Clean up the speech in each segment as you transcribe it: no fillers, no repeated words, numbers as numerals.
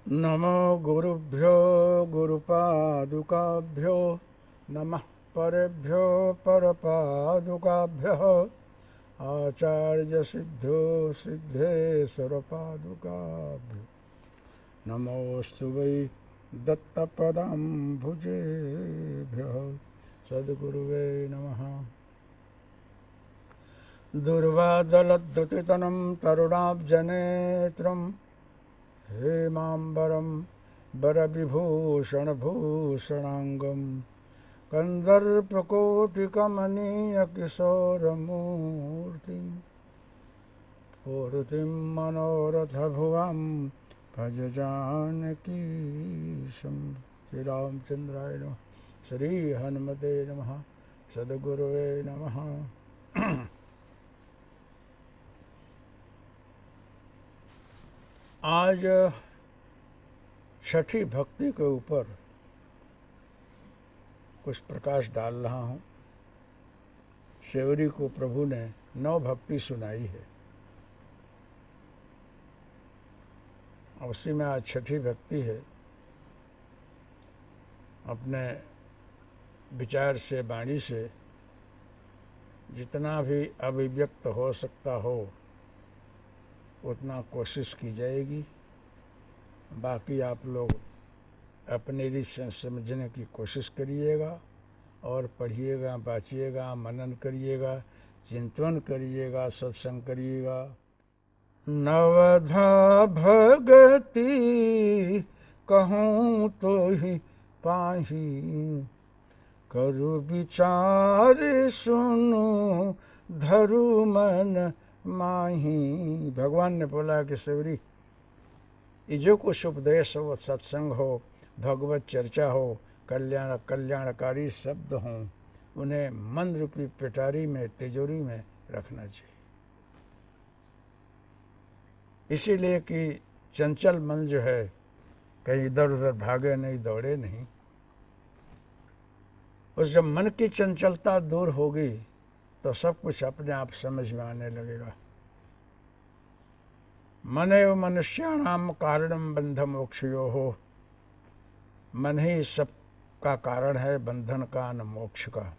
नमो गुरुभ्यो गुरुपादुकाभ्यो नमः परेभ्यो परपादुकाभ्यः आचार्यसिद्धो सिद्धेश्वरपादुकाभ्यो नमोऽस्तु वै दत्तपदाम्बुजेभ्यः सद्गुरुवे नमः। दुर्वादलद्युतितनं तरुणाब्जनेत्रं हेमाम्बरं वरविभूषणभूषणाङ्गं कन्दर्पकोटिकमनीयकिशोरमूर्तिं पूर्तिं मनोरथभुवं भज जानकीशं। श्रीरामचन्द्राय नमः। श्रीहनुमते नमः। सद्गुरुवे नमः। आज छठी भक्ति के ऊपर कुछ प्रकाश डाल रहा हूँ। सेवरी को प्रभु ने 9 भक्ति सुनाई है, उसी में आज छठी भक्ति है। अपने विचार से, वाणी से जितना भी अभिव्यक्त हो सकता हो उतना कोशिश की जाएगी। बाकी आप लोग अपने रीत से समझने की कोशिश करिएगा और पढ़िएगा, बाँचिएगा, मनन करिएगा, चिंतन करिएगा, सत्संग करिएगा। नवधा भगति कहूँ तो ही पाही, करु विचार सुनु धरु मन माही। भगवान ने बोला कि सेवरी, ये जो कुछ उपदेश हो, सत्संग हो, भगवत चर्चा हो, कल्याणकारी शब्द हों, उन्हें मन रूपी पिटारी में, तिजोरी में रखना चाहिए। इसीलिए कि चंचल मन जो है कहीं इधर उधर भागे नहीं, दौड़े नहीं। उस जब मन की चंचलता दूर होगी तो सब कुछ अपने आप समझ में आने लगेगा। मनेव मनुष्याणाम कारणम बंध मोक्षयोः। मन ही सब का कारण है, बंधन का न मोक्ष का।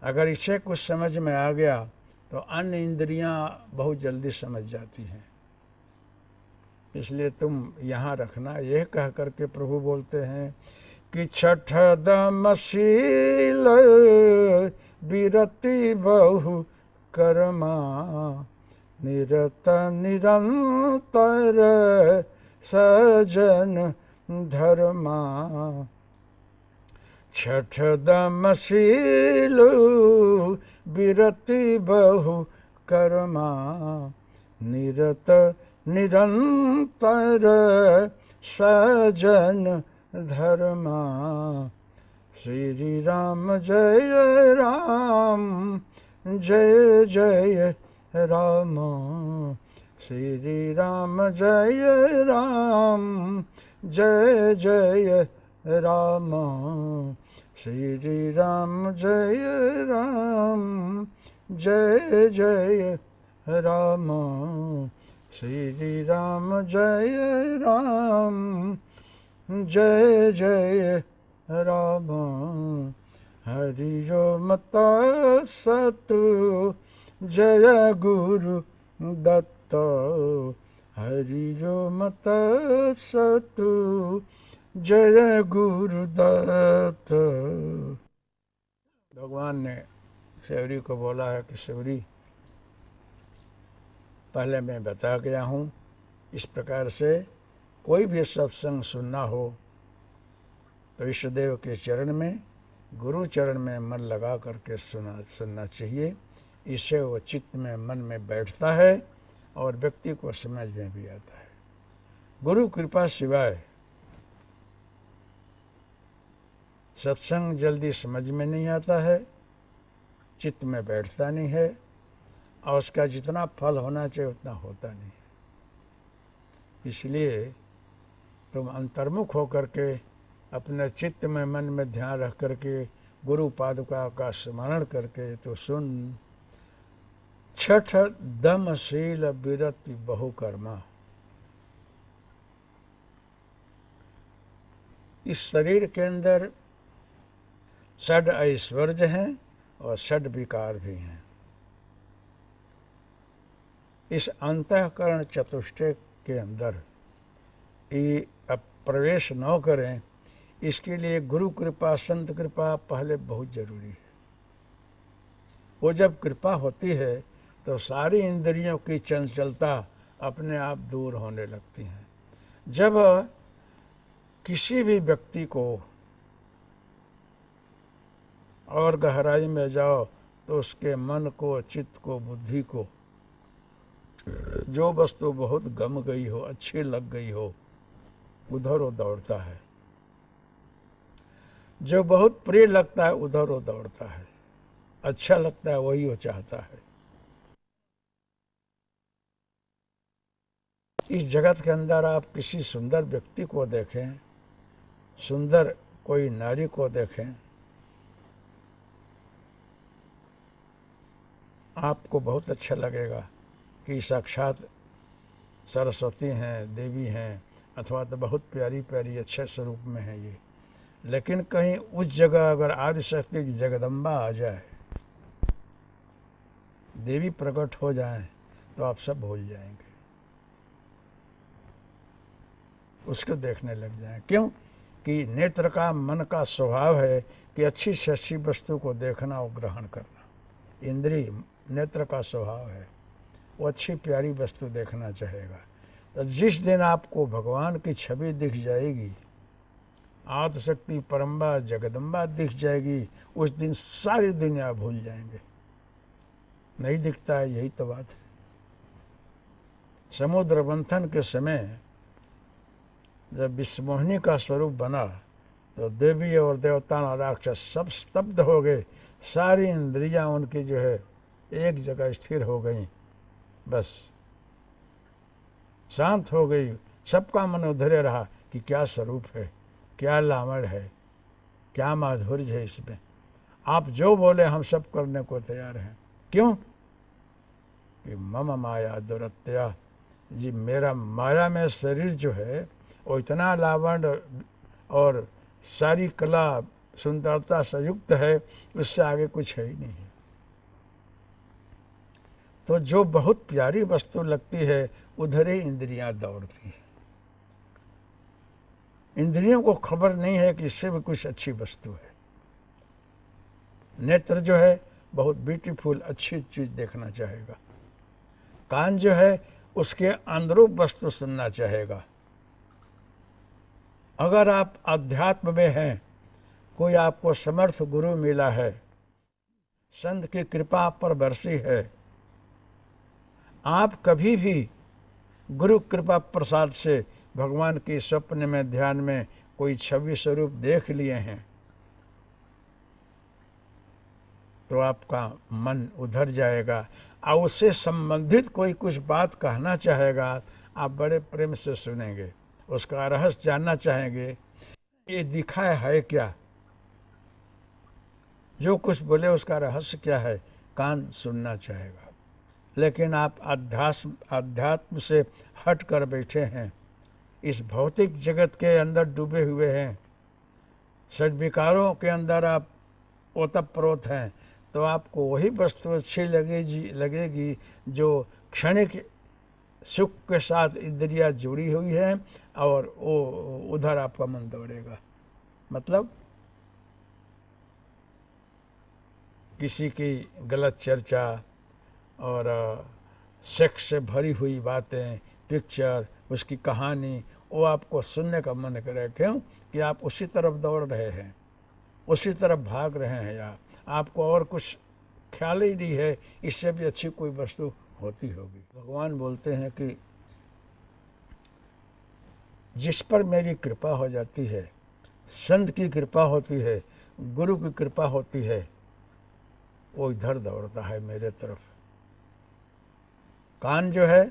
अगर इसे कुछ समझ में आ गया तो अन्य इंद्रियां बहुत जल्दी समझ जाती हैं। इसलिए तुम यहाँ रखना। यह कह करके प्रभु बोलते हैं कि छठ दमशील विरति बहु कर्मा, निरत निरंतर सजन धर्मा। छठ दमशील विरति बहु कर्मा, निरत निरंतर सजन धर्मा। श्री राम जय राम, जय जय राम। श्री राम जय राम, जय जय राम। श्री राम जय राम, जय जय राम। श्री राम जय राम, जय जय राम। हरि ओम तत्सत्, जय गुरु दत्त। हरि ओम तत्सत्, जय गुरु दत्त। भगवान ने सेवरी को बोला है कि सेवरी, पहले मैं बता गया हूँ, इस प्रकार से कोई भी सत्संग सुनना हो तो ईष्टदेव के चरण में, गुरु चरण में मन लगा करके सुनना चाहिए। इससे वो चित्त में, मन में बैठता है और व्यक्ति को समझ में भी आता है। गुरु कृपा सिवाय सत्संग जल्दी समझ में नहीं आता है, चित्त में बैठता नहीं है और उसका जितना फल होना चाहिए उतना होता नहीं है। इसलिए तुम अंतर्मुख होकर के अपने चित्त में, मन में ध्यान रख करके गुरु पादुका का स्मरण करके तो सुन। छठ दमशील विरति बहुकर्मा। इस शरीर के अंदर षड ऐश्वर्य हैं और षड विकार भी हैं। इस अंतःकरण चतुष्टय के अंदर ये अब प्रवेश न करें, इसके लिए गुरु कृपा संत कृपा पहले बहुत जरूरी है। वो जब कृपा होती है तो सारी इंद्रियों की चंचलता अपने आप दूर होने लगती हैं। जब किसी भी व्यक्ति को और गहराई में जाओ तो उसके मन को, चित्त को, बुद्धि को जो वस्तु बहुत गम गई हो, अच्छी लग गई हो, उधर वो दौड़ता है। जो बहुत प्रिय लगता है उधर वो दौड़ता है, अच्छा लगता है वही वो चाहता है। इस जगत के अंदर आप किसी सुंदर व्यक्ति को देखें, सुंदर कोई नारी को देखें, आपको बहुत अच्छा लगेगा कि साक्षात सरस्वती हैं, देवी हैं, अथवा तो बहुत प्यारी प्यारी अच्छे स्वरूप में है ये। लेकिन कहीं उस जगह अगर आदिशक्ति की जगदम्बा आ जाए, देवी प्रकट हो जाए, तो आप सब भूल जाएंगे, उसको देखने लग जाएं। क्यों? कि नेत्र का, मन का स्वभाव है कि अच्छी से अच्छी वस्तु को देखना और ग्रहण करना। इंद्रिय नेत्र का स्वभाव है, वो अच्छी प्यारी वस्तु देखना चाहेगा। तो जिस दिन आपको भगवान की छवि दिख जाएगी, आदिशक्ति परम्बा जगदम्बा दिख जाएगी, उस दिन सारी दुनिया भूल जाएंगे। नहीं दिखता है, यही तो बात है। समुद्र मंथन के समय जब विश्वमोहिनी का स्वरूप बना तो देवी और देवता राक्षस सब स्तब्ध हो गए। सारी इंद्रियां उनकी जो है एक जगह स्थिर हो गई, बस शांत हो गई। सबका मन उधरे रहा कि क्या स्वरूप है, क्या लावण है, क्या माधुर्य है इसमें। आप जो बोले हम सब करने को तैयार हैं। क्यों? कि मम माया दुरत्या, जी मेरा माया में शरीर जो है वो इतना लावण्य और सारी कला सुंदरता से युक्त है, उससे आगे कुछ है ही नहीं। तो जो बहुत प्यारी वस्तु लगती है उधर ही इंद्रियां दौड़ती हैं। इंद्रियों को खबर नहीं है कि इससे भी कुछ अच्छी वस्तु है। नेत्र जो है बहुत ब्यूटीफुल अच्छी चीज देखना चाहेगा। कान जो है उसके अनुरूप वस्तु सुनना चाहेगा। अगर आप अध्यात्म में हैं, कोई आपको समर्थ गुरु मिला है, संत की कृपा आप पर बरसी है, आप कभी भी गुरु कृपा प्रसाद से भगवान की स्वप्न में, ध्यान में कोई छवि स्वरूप देख लिए हैं, तो आपका मन उधर जाएगा और उससे संबंधित कोई कुछ बात कहना चाहेगा, आप बड़े प्रेम से सुनेंगे, उसका रहस्य जानना चाहेंगे, ये दिखा है क्या, जो कुछ बोले उसका रहस्य क्या है, कान सुनना चाहेगा। लेकिन आप अध्यात्म से हट कर बैठे हैं, इस भौतिक जगत के अंदर डूबे हुए हैं, षड्विकारों के अंदर आप ओतप्रोत हैं, तो आपको वही वस्तु अच्छी लगेगी जो क्षणिक सुख के साथ इंद्रियां जुड़ी हुई है और वो उधर आपका मन दौड़ेगा। मतलब किसी की गलत चर्चा और सेक्स से भरी हुई बातें, पिक्चर, उसकी कहानी, वो आपको सुनने का मन करे। क्यों? कि आप उसी तरफ दौड़ रहे हैं, उसी तरफ भाग रहे हैं। आपको और कुछ ख्याल ही नहीं है इससे भी अच्छी कोई वस्तु होती होगी। भगवान बोलते हैं कि जिस पर मेरी कृपा हो जाती है, संत की कृपा होती है, गुरु की कृपा होती है, वो इधर दौड़ता है मेरे तरफ। कान जो है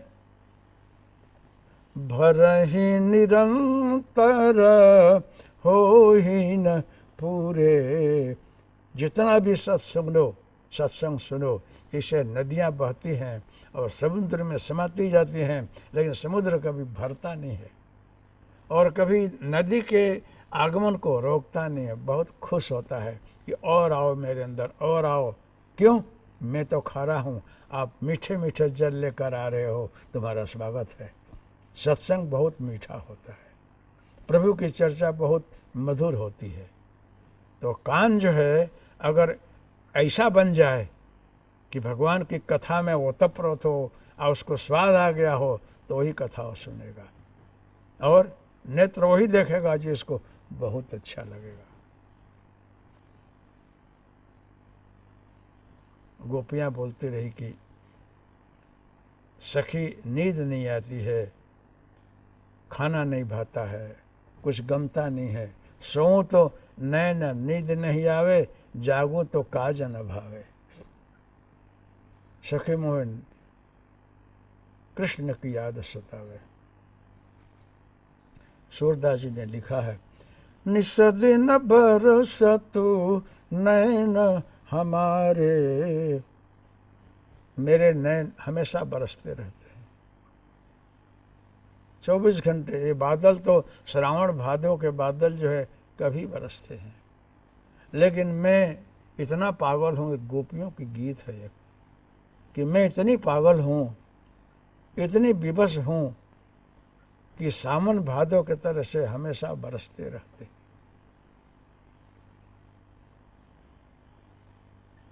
भरहि निरंतर हो ही न पूरे। जितना भी सत्संग सुनो, इससे नदियाँ बहती हैं और समुद्र में समाती जाती हैं, लेकिन समुद्र कभी भरता नहीं है। और कभी नदी के आगमन को रोकता नहीं है, बहुत खुश होता है कि और आओ मेरे अंदर, और आओ। क्यों? मैं तो खा हूँ, आप मीठे मीठे जल लेकर आ रहे हो, तुम्हारा स्वागत है। सत्संग बहुत मीठा होता है, प्रभु की चर्चा बहुत मधुर होती है। तो कान जो है अगर ऐसा बन जाए कि भगवान की कथा में ओतप्रोत हो और उसको स्वाद आ गया हो, तो वही कथा वो सुनेगा, और नेत्र वही देखेगा जिसको बहुत अच्छा लगेगा। गोपियाँ बोलती रही कि सखी नींद नहीं आती है, खाना नहीं भाता है, कुछ गमता नहीं है, सोऊं तो नैन नींद नहीं आवे, जागूं तो काज न भावे। सखी मोहन कृष्ण की याद सतावे। सूरदास जी ने लिखा है, निस दिन बरसतु नैन हमारे, मेरे नैन हमेशा बरसते रहते हैं 24 घंटे। ये बादल तो श्रावण भादों के बादल जो है कभी बरसते हैं, लेकिन मैं इतना पागल हूँ, एक गोपियों की गीत है एक, कि मैं इतनी पागल हूँ, इतनी विवश हूँ कि सावन भादों के तरह से हमेशा बरसते रहते।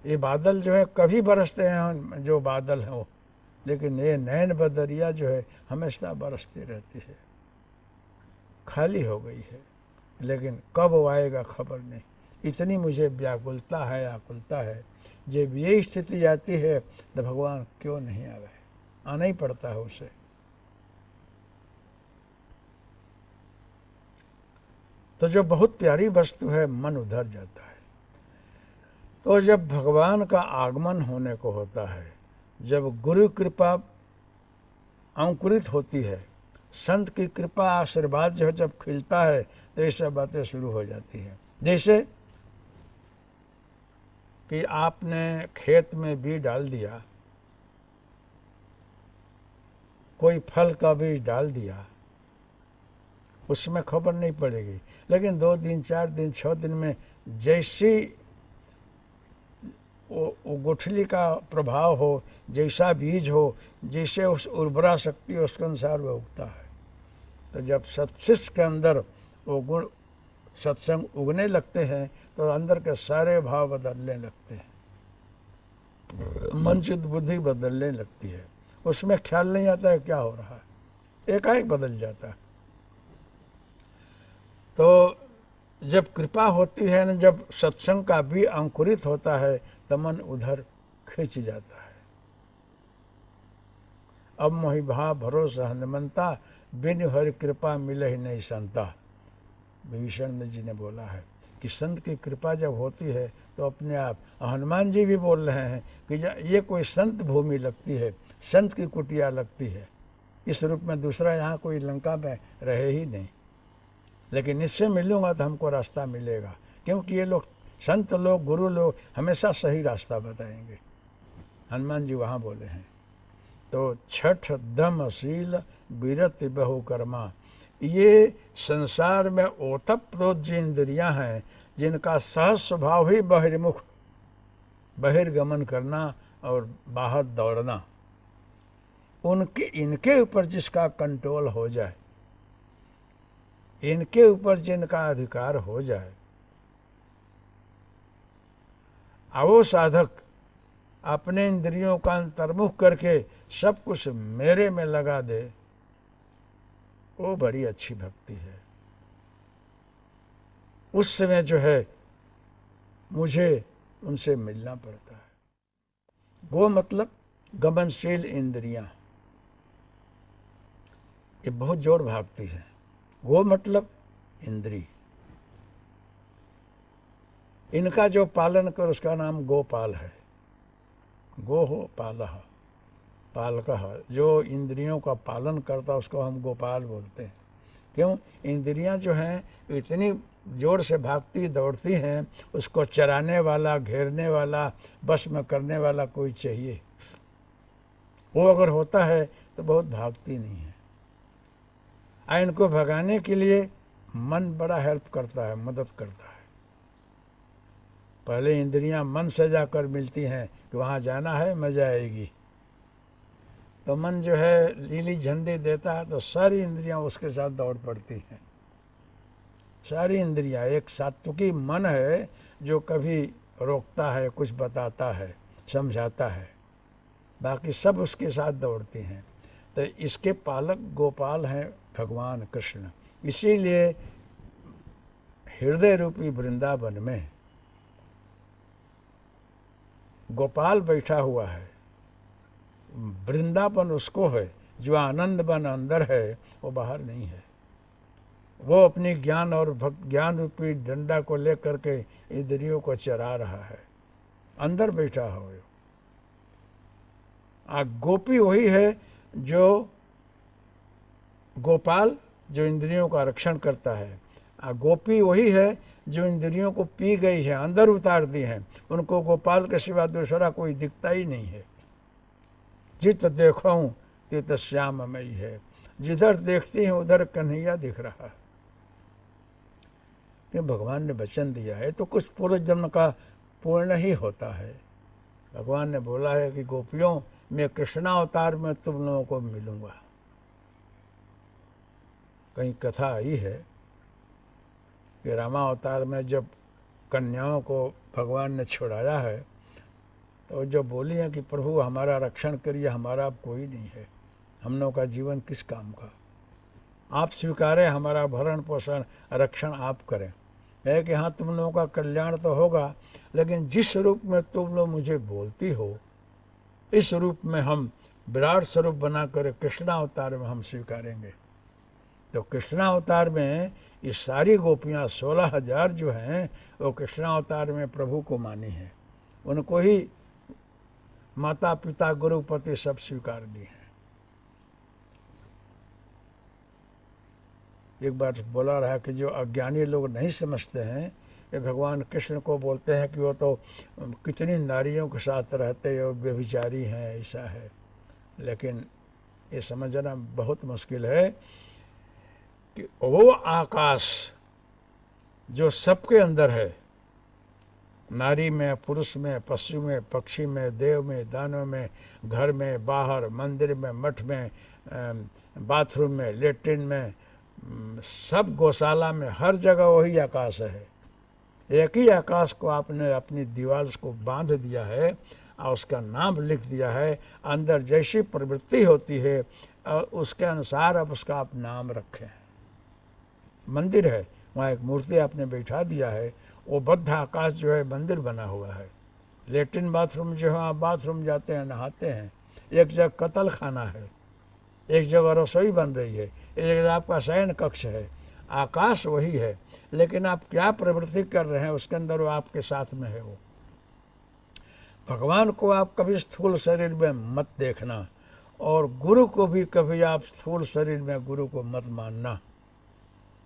ये बादल जो है कभी बरसते हैं जो बादल हैं वो, लेकिन ये नैन बदरिया जो है हमेशा बरसती रहती है। खाली हो गई है, लेकिन कब वो आएगा खबर नहीं। इतनी मुझे व्याकुलता है, आकुलता है। जब ये स्थिति आती है तो भगवान क्यों नहीं आ गए, आना ही पड़ता है उसे। तो जो बहुत प्यारी वस्तु है, मन उधर जाता है। तो जब भगवान का आगमन होने को होता है, जब गुरु कृपा अंकुरित होती है, संत की कृपा आशीर्वाद जो है जब खिलता है, तो ये सब बातें शुरू हो जाती हैं। जैसे कि आपने खेत में बीज डाल दिया, कोई फल का बीज डाल दिया, उसमें खबर नहीं पड़ेगी, लेकिन 2 दिन 4 दिन 6 दिन में जैसी वो गुठली का प्रभाव हो, जैसा बीज हो, जैसे उस उर्वरा शक्ति उसके अनुसार वह उगता है। तो जब सत्शिष्ट के अंदर वो गुण सत्संग उगने लगते हैं, तो अंदर के सारे भाव बदलने लगते हैं, मन चित बुद्धि बदलने लगती है। उसमें ख्याल नहीं आता है क्या हो रहा है, एकाएक बदल जाता है। तो जब कृपा होती है न, जब सत्संग का भी अंकुरित होता है, तो मन उधर खिंच जाता है। अब मोहि भाव भरोसा हनुमंता, बिनु हरि कृपा मिले ही नहीं संता। विभीषण जी ने बोला है कि संत की कृपा जब होती है तो अपने आप, हनुमान जी भी बोल रहे हैं कि ये कोई संत भूमि लगती है, संत की कुटिया लगती है। इस रूप में दूसरा यहाँ कोई लंका में रहे ही नहीं, लेकिन इससे मिलूंगा तो हमको रास्ता मिलेगा, क्योंकि ये लोग संत लोग, गुरु लोग हमेशा सही रास्ता बताएंगे। हनुमान जी वहाँ बोले हैं। तो छठ दम शील विरत बहुकर्मा, ये संसार में ओतप्रोत जो इंद्रियां हैं, जिनका सहज स्वभाव ही बहिर्मुख, बहिर्गमन करना और बाहर दौड़ना, इनके ऊपर जिसका कंट्रोल हो जाए, इनके ऊपर जिनका अधिकार हो जाए, वो साधक अपने इंद्रियों का अंतर्मुख करके सब कुछ मेरे में लगा दे, वो बड़ी अच्छी भक्ति है। उस समय जो है मुझे उनसे मिलना पड़ता है। गो मतलब गमनशील इंद्रियां, ये बहुत जोर भागती है। गो मतलब इंद्री, इनका जो पालन कर उसका नाम गोपाल है। गो हो पालह, पालकः, जो इंद्रियों का पालन करता उसको हम गोपाल बोलते हैं। क्यों? इंद्रियां जो हैं इतनी जोर से भागती दौड़ती हैं, उसको चराने वाला, घेरने वाला, बस में करने वाला कोई चाहिए। वो अगर होता है तो बहुत भागती नहीं है। इनको भगाने के लिए मन बड़ा हेल्प करता है, मदद करता है। पहले इंद्रियां मन से जाकर मिलती हैं कि वहाँ जाना है, मजा आएगी, तो मन जो है लीली झंडी देता है तो सारी इंद्रियां उसके साथ दौड़ पड़ती हैं। सारी इंद्रियां एक साथ, क्योंकि मन है जो कभी रोकता है, कुछ बताता है, समझाता है, बाकी सब उसके साथ दौड़ती हैं। तो इसके पालक गोपाल हैं भगवान कृष्ण। इसीलिए हृदय रूपी वृंदावन में गोपाल बैठा हुआ है। वृंदावन उसको है जो आनंद बन अंदर है, वो बाहर नहीं है। वो अपनी ज्ञान और ज्ञान रूपी डंडा को लेकर के इंद्रियों को चरा रहा है, अंदर बैठा हो। गोपी वही है जो गोपाल जो इंद्रियों का रक्षण करता है। गोपी वही है जो इंद्रियों को पी गई है, अंदर उतार दी है। उनको गोपाल के सिवा दूसरा कोई दिखता ही नहीं है। जित देखो तित श्याममयी है, जिधर देखती हैं उधर कन्हैया दिख रहा है। कि भगवान ने वचन दिया है तो कुछ पूर्व जन्म का पूर्ण ही होता है। भगवान ने बोला है कि गोपियों, मैं कृष्णावतार में तुम लोगों को मिलूंगा। कहीं कथा आई है कि रामावतार में जब कन्याओं को भगवान ने छुड़ाया है तो जो बोली हैं कि प्रभु हमारा रक्षण करिए, हमारा अब कोई नहीं है, हम लोगों का जीवन किस काम का, आप स्वीकारें, हमारा भरण पोषण रक्षण आप करें। है कि हाँ तुम लोगों का कल्याण तो होगा, लेकिन जिस रूप में तुम लोग मुझे बोलती हो इस रूप में हम विराट स्वरूप बनाकर कृष्णावतार में हम स्वीकारेंगे। तो कृष्णावतार में ये सारी गोपियाँ 16,000 जो हैं वो कृष्णावतार में प्रभु को मानी हैं, उनको ही माता पिता गुरुपति सब स्वीकार लिए हैं। एक बार बोला रहा कि जो अज्ञानी लोग नहीं समझते हैं कि भगवान कृष्ण को बोलते हैं कि वो तो कितनी नारियों के साथ रहते और व्यभिचारी हैं, ऐसा है। लेकिन ये समझना बहुत मुश्किल है कि वो आकाश जो सबके अंदर है, नारी में, पुरुष में, पशु में, पक्षी में, देव में, दानव में, घर में, बाहर, मंदिर में, मठ में, बाथरूम में, लेट्रिन में, सब गौशाला में, हर जगह वही आकाश है। एक ही आकाश को आपने अपनी दीवार को बांध दिया है और उसका नाम लिख दिया है। अंदर जैसी प्रवृत्ति होती है उसके अनुसार अब उसका आप नाम रखें। मंदिर है, वहाँ एक मूर्ति आपने बैठा दिया है, वो बद्ध आकाश जो है मंदिर बना हुआ है। लेट्रिन बाथरूम जो है आप बाथरूम जाते हैं, नहाते हैं। एक जगह कत्ल खाना है, एक जगह रसोई बन रही है, एक जगह आपका शयन कक्ष है। आकाश वही है, लेकिन आप क्या प्रवृत्ति कर रहे हैं उसके अंदर वो आपके साथ में है। वो भगवान को आप कभी स्थूल शरीर में मत देखना, और गुरु को भी कभी आप स्थूल शरीर में गुरु को मत मानना।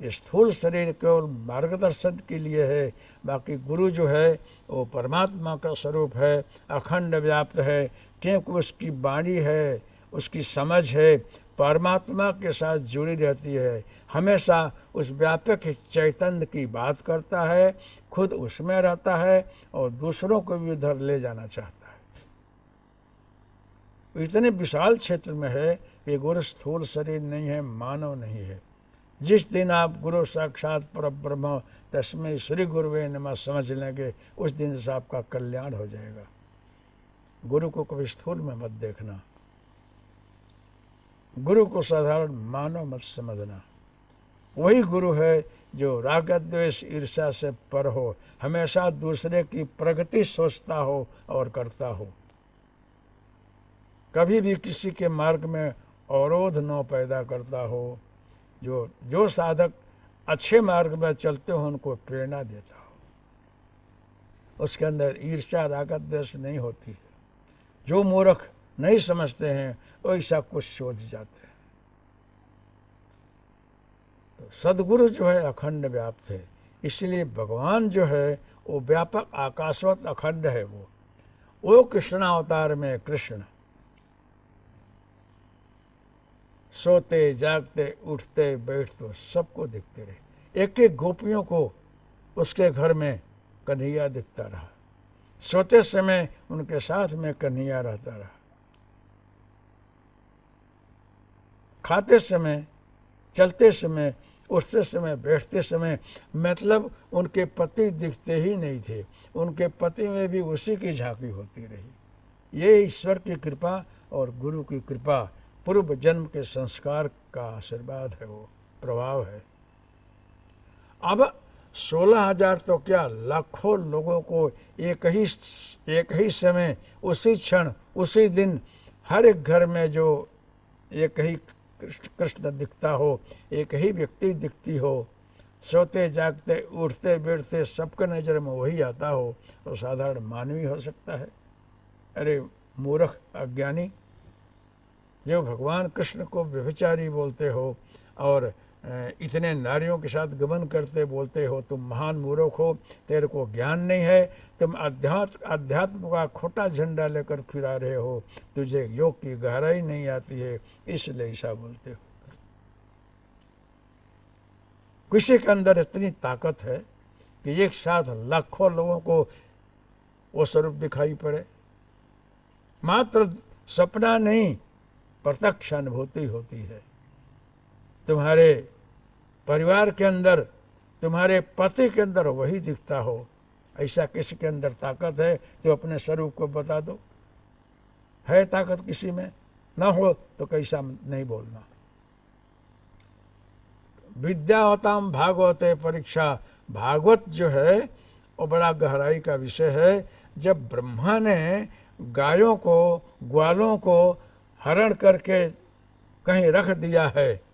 ये स्थूल शरीर केवल मार्गदर्शन के लिए है, बाकी गुरु जो है वो परमात्मा का स्वरूप है, अखंड व्याप्त है, क्योंकि उसकी वाणी है, उसकी समझ है, परमात्मा के साथ जुड़ी रहती है, हमेशा उस व्यापक चैतन्य की बात करता है, खुद उसमें रहता है और दूसरों को भी उधर ले जाना चाहता है। इतने विशाल क्षेत्र में है कि गुरु स्थूल शरीर नहीं है, मानव नहीं है। जिस दिन आप गुरु साक्षात परब्रह्म तस्मै श्री गुरुवे नमः समझ लेंगे, उस दिन से आपका कल्याण हो जाएगा। गुरु को कभी स्थूल में मत देखना, गुरु को साधारण मानव मत समझना। वही गुरु है जो राग द्वेष ईर्ष्या से पर हो, हमेशा दूसरे की प्रगति सोचता हो और करता हो, कभी भी किसी के मार्ग में अवरोध न पैदा करता हो, जो साधक अच्छे मार्ग में चलते हो उनको प्रेरणा देता हो, उसके अंदर ईर्ष्या राग द्वेष नहीं होती है। जो मूर्ख नहीं समझते हैं वैसा कुछ सोच जाते हैं। तो सदगुरु जो है अखंड व्याप्त है, इसलिए भगवान जो है वो व्यापक आकाशवत अखंड है। वो कृष्णावतार में कृष्ण सोते जागते उठते बैठते सबको दिखते रहे। एक एक गोपियों को उसके घर में कन्हैया दिखता रहा। सोते समय उनके साथ में कन्हैया रहता रहा, खाते समय, चलते समय, उठते समय, बैठते समय, मतलब उनके पति दिखते ही नहीं थे। उनके पति में भी उसी की झांकी होती रही। ये ईश्वर की कृपा और गुरु की कृपा, पूर्व जन्म के संस्कार का आशीर्वाद है, वो प्रभाव है। अब 16,000 तो क्या, लाखों लोगों को एक ही समय, उसी क्षण, उसी दिन, हर एक घर में जो एक ही कृष्ण दिखता हो, एक ही व्यक्ति दिखती हो, सोते जागते उठते बैठते सबके नज़र में वही आता हो, तो साधारण मानवी हो सकता है? अरे मूर्ख अज्ञानी, जो भगवान कृष्ण को व्यभिचारी बोलते हो और इतने नारियों के साथ गमन करते बोलते हो, तुम महान मूर्ख हो, तेरे को ज्ञान नहीं है, तुम अध्यात्म का खोटा झंडा लेकर फिरा रहे हो, तुझे योग की गहराई नहीं आती है, इसलिए ऐसा बोलते हो। किसी के अंदर इतनी ताकत है कि एक साथ लाखों लोगों को वो स्वरूप दिखाई पड़े, मात्र सपना नहीं, प्रत्यक्ष अनुभूति होती है। तुम्हारे परिवार के अंदर, तुम्हारे पति के अंदर वही दिखता हो, ऐसा किसी के अंदर ताकत है तो अपने स्वरूप को बता दो। है ताकत किसी में? ना हो तो कैसा नहीं बोलना। विद्यावताम भागवते परीक्षा, भागवत जो है वो बड़ा गहराई का विषय है। जब ब्रह्मा ने गायों को, ग्वालों को हरण करके कहीं रख दिया है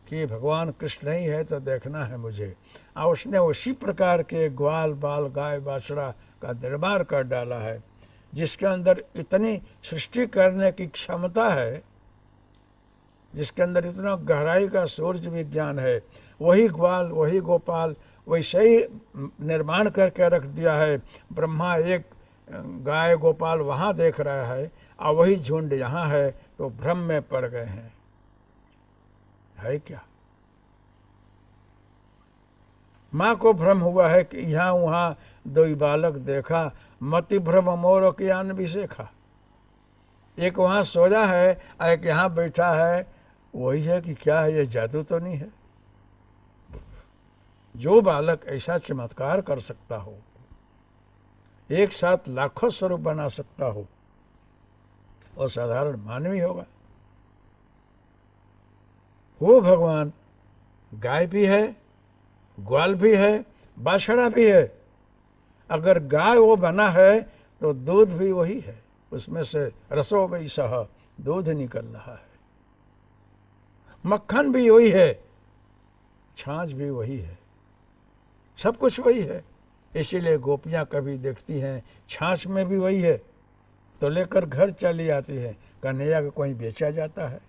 कि भगवान कृष्ण नहीं है तो देखना है मुझे, और उसने उसी प्रकार के ग्वाल बाल गाय बाछड़ा का निर्माण कर डाला है, जिसके अंदर इतनी सृष्टि करने की क्षमता है, जिसके अंदर इतना गहराई का सूर्य विज्ञान है। वही ग्वाल, वही गोपाल वैसे ही निर्माण करके रख दिया है। ब्रह्मा एक गाय गोपाल वहाँ देख रहा है और वही झुंड यहाँ है, तो भ्रम में पड़ गए हैं। है क्या? माँ को भ्रम हुआ है कि यहाँ वहाँ दो बालक देखा, मति भ्रम मोर ज्ञान भी सीखा। एक वहाँ सोया है और एक यहाँ बैठा है, वही है कि क्या है, ये जादू तो नहीं है? जो बालक ऐसा चमत्कार कर सकता हो, एक साथ लाखों स्वरूप बना सकता हो, और साधारण मानवी होगा? वो भगवान गाय भी है, ग्वाल भी है, बाछड़ा भी है। अगर गाय वो बना है तो दूध भी वही है, उसमें से रसो वैसह दूध निकल रहा है। मक्खन भी वही है, छाछ भी वही है, सब कुछ वही है। इसीलिए गोपियाँ कभी देखती हैं छाछ में भी वही है तो लेकर घर चली आती है, कन्हैया को कहीं बेचा जाता है।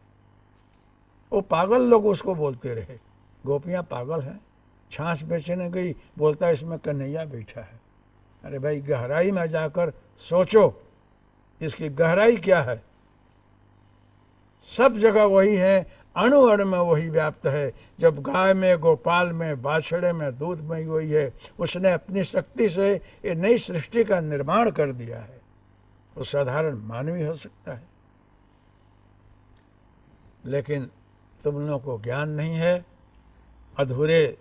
वो पागल लोग उसको बोलते रहे, गोपियाँ पागल हैं, छाछ बेचने गई, बोलता है इसमें कन्हैया बैठा है। अरे भाई, गहराई में जाकर सोचो, इसकी गहराई क्या है? सब जगह वही है, अणु अणु में वही व्याप्त है। जब गाय में, गोपाल में, बाछड़े में, दूध में वही है। उसने अपनी शक्ति से ये नई सृष्टि का निर्माण कर दिया है। वो साधारण मानवी हो सकता है, लेकिन तुम लोगों को ज्ञान नहीं है। अधूरे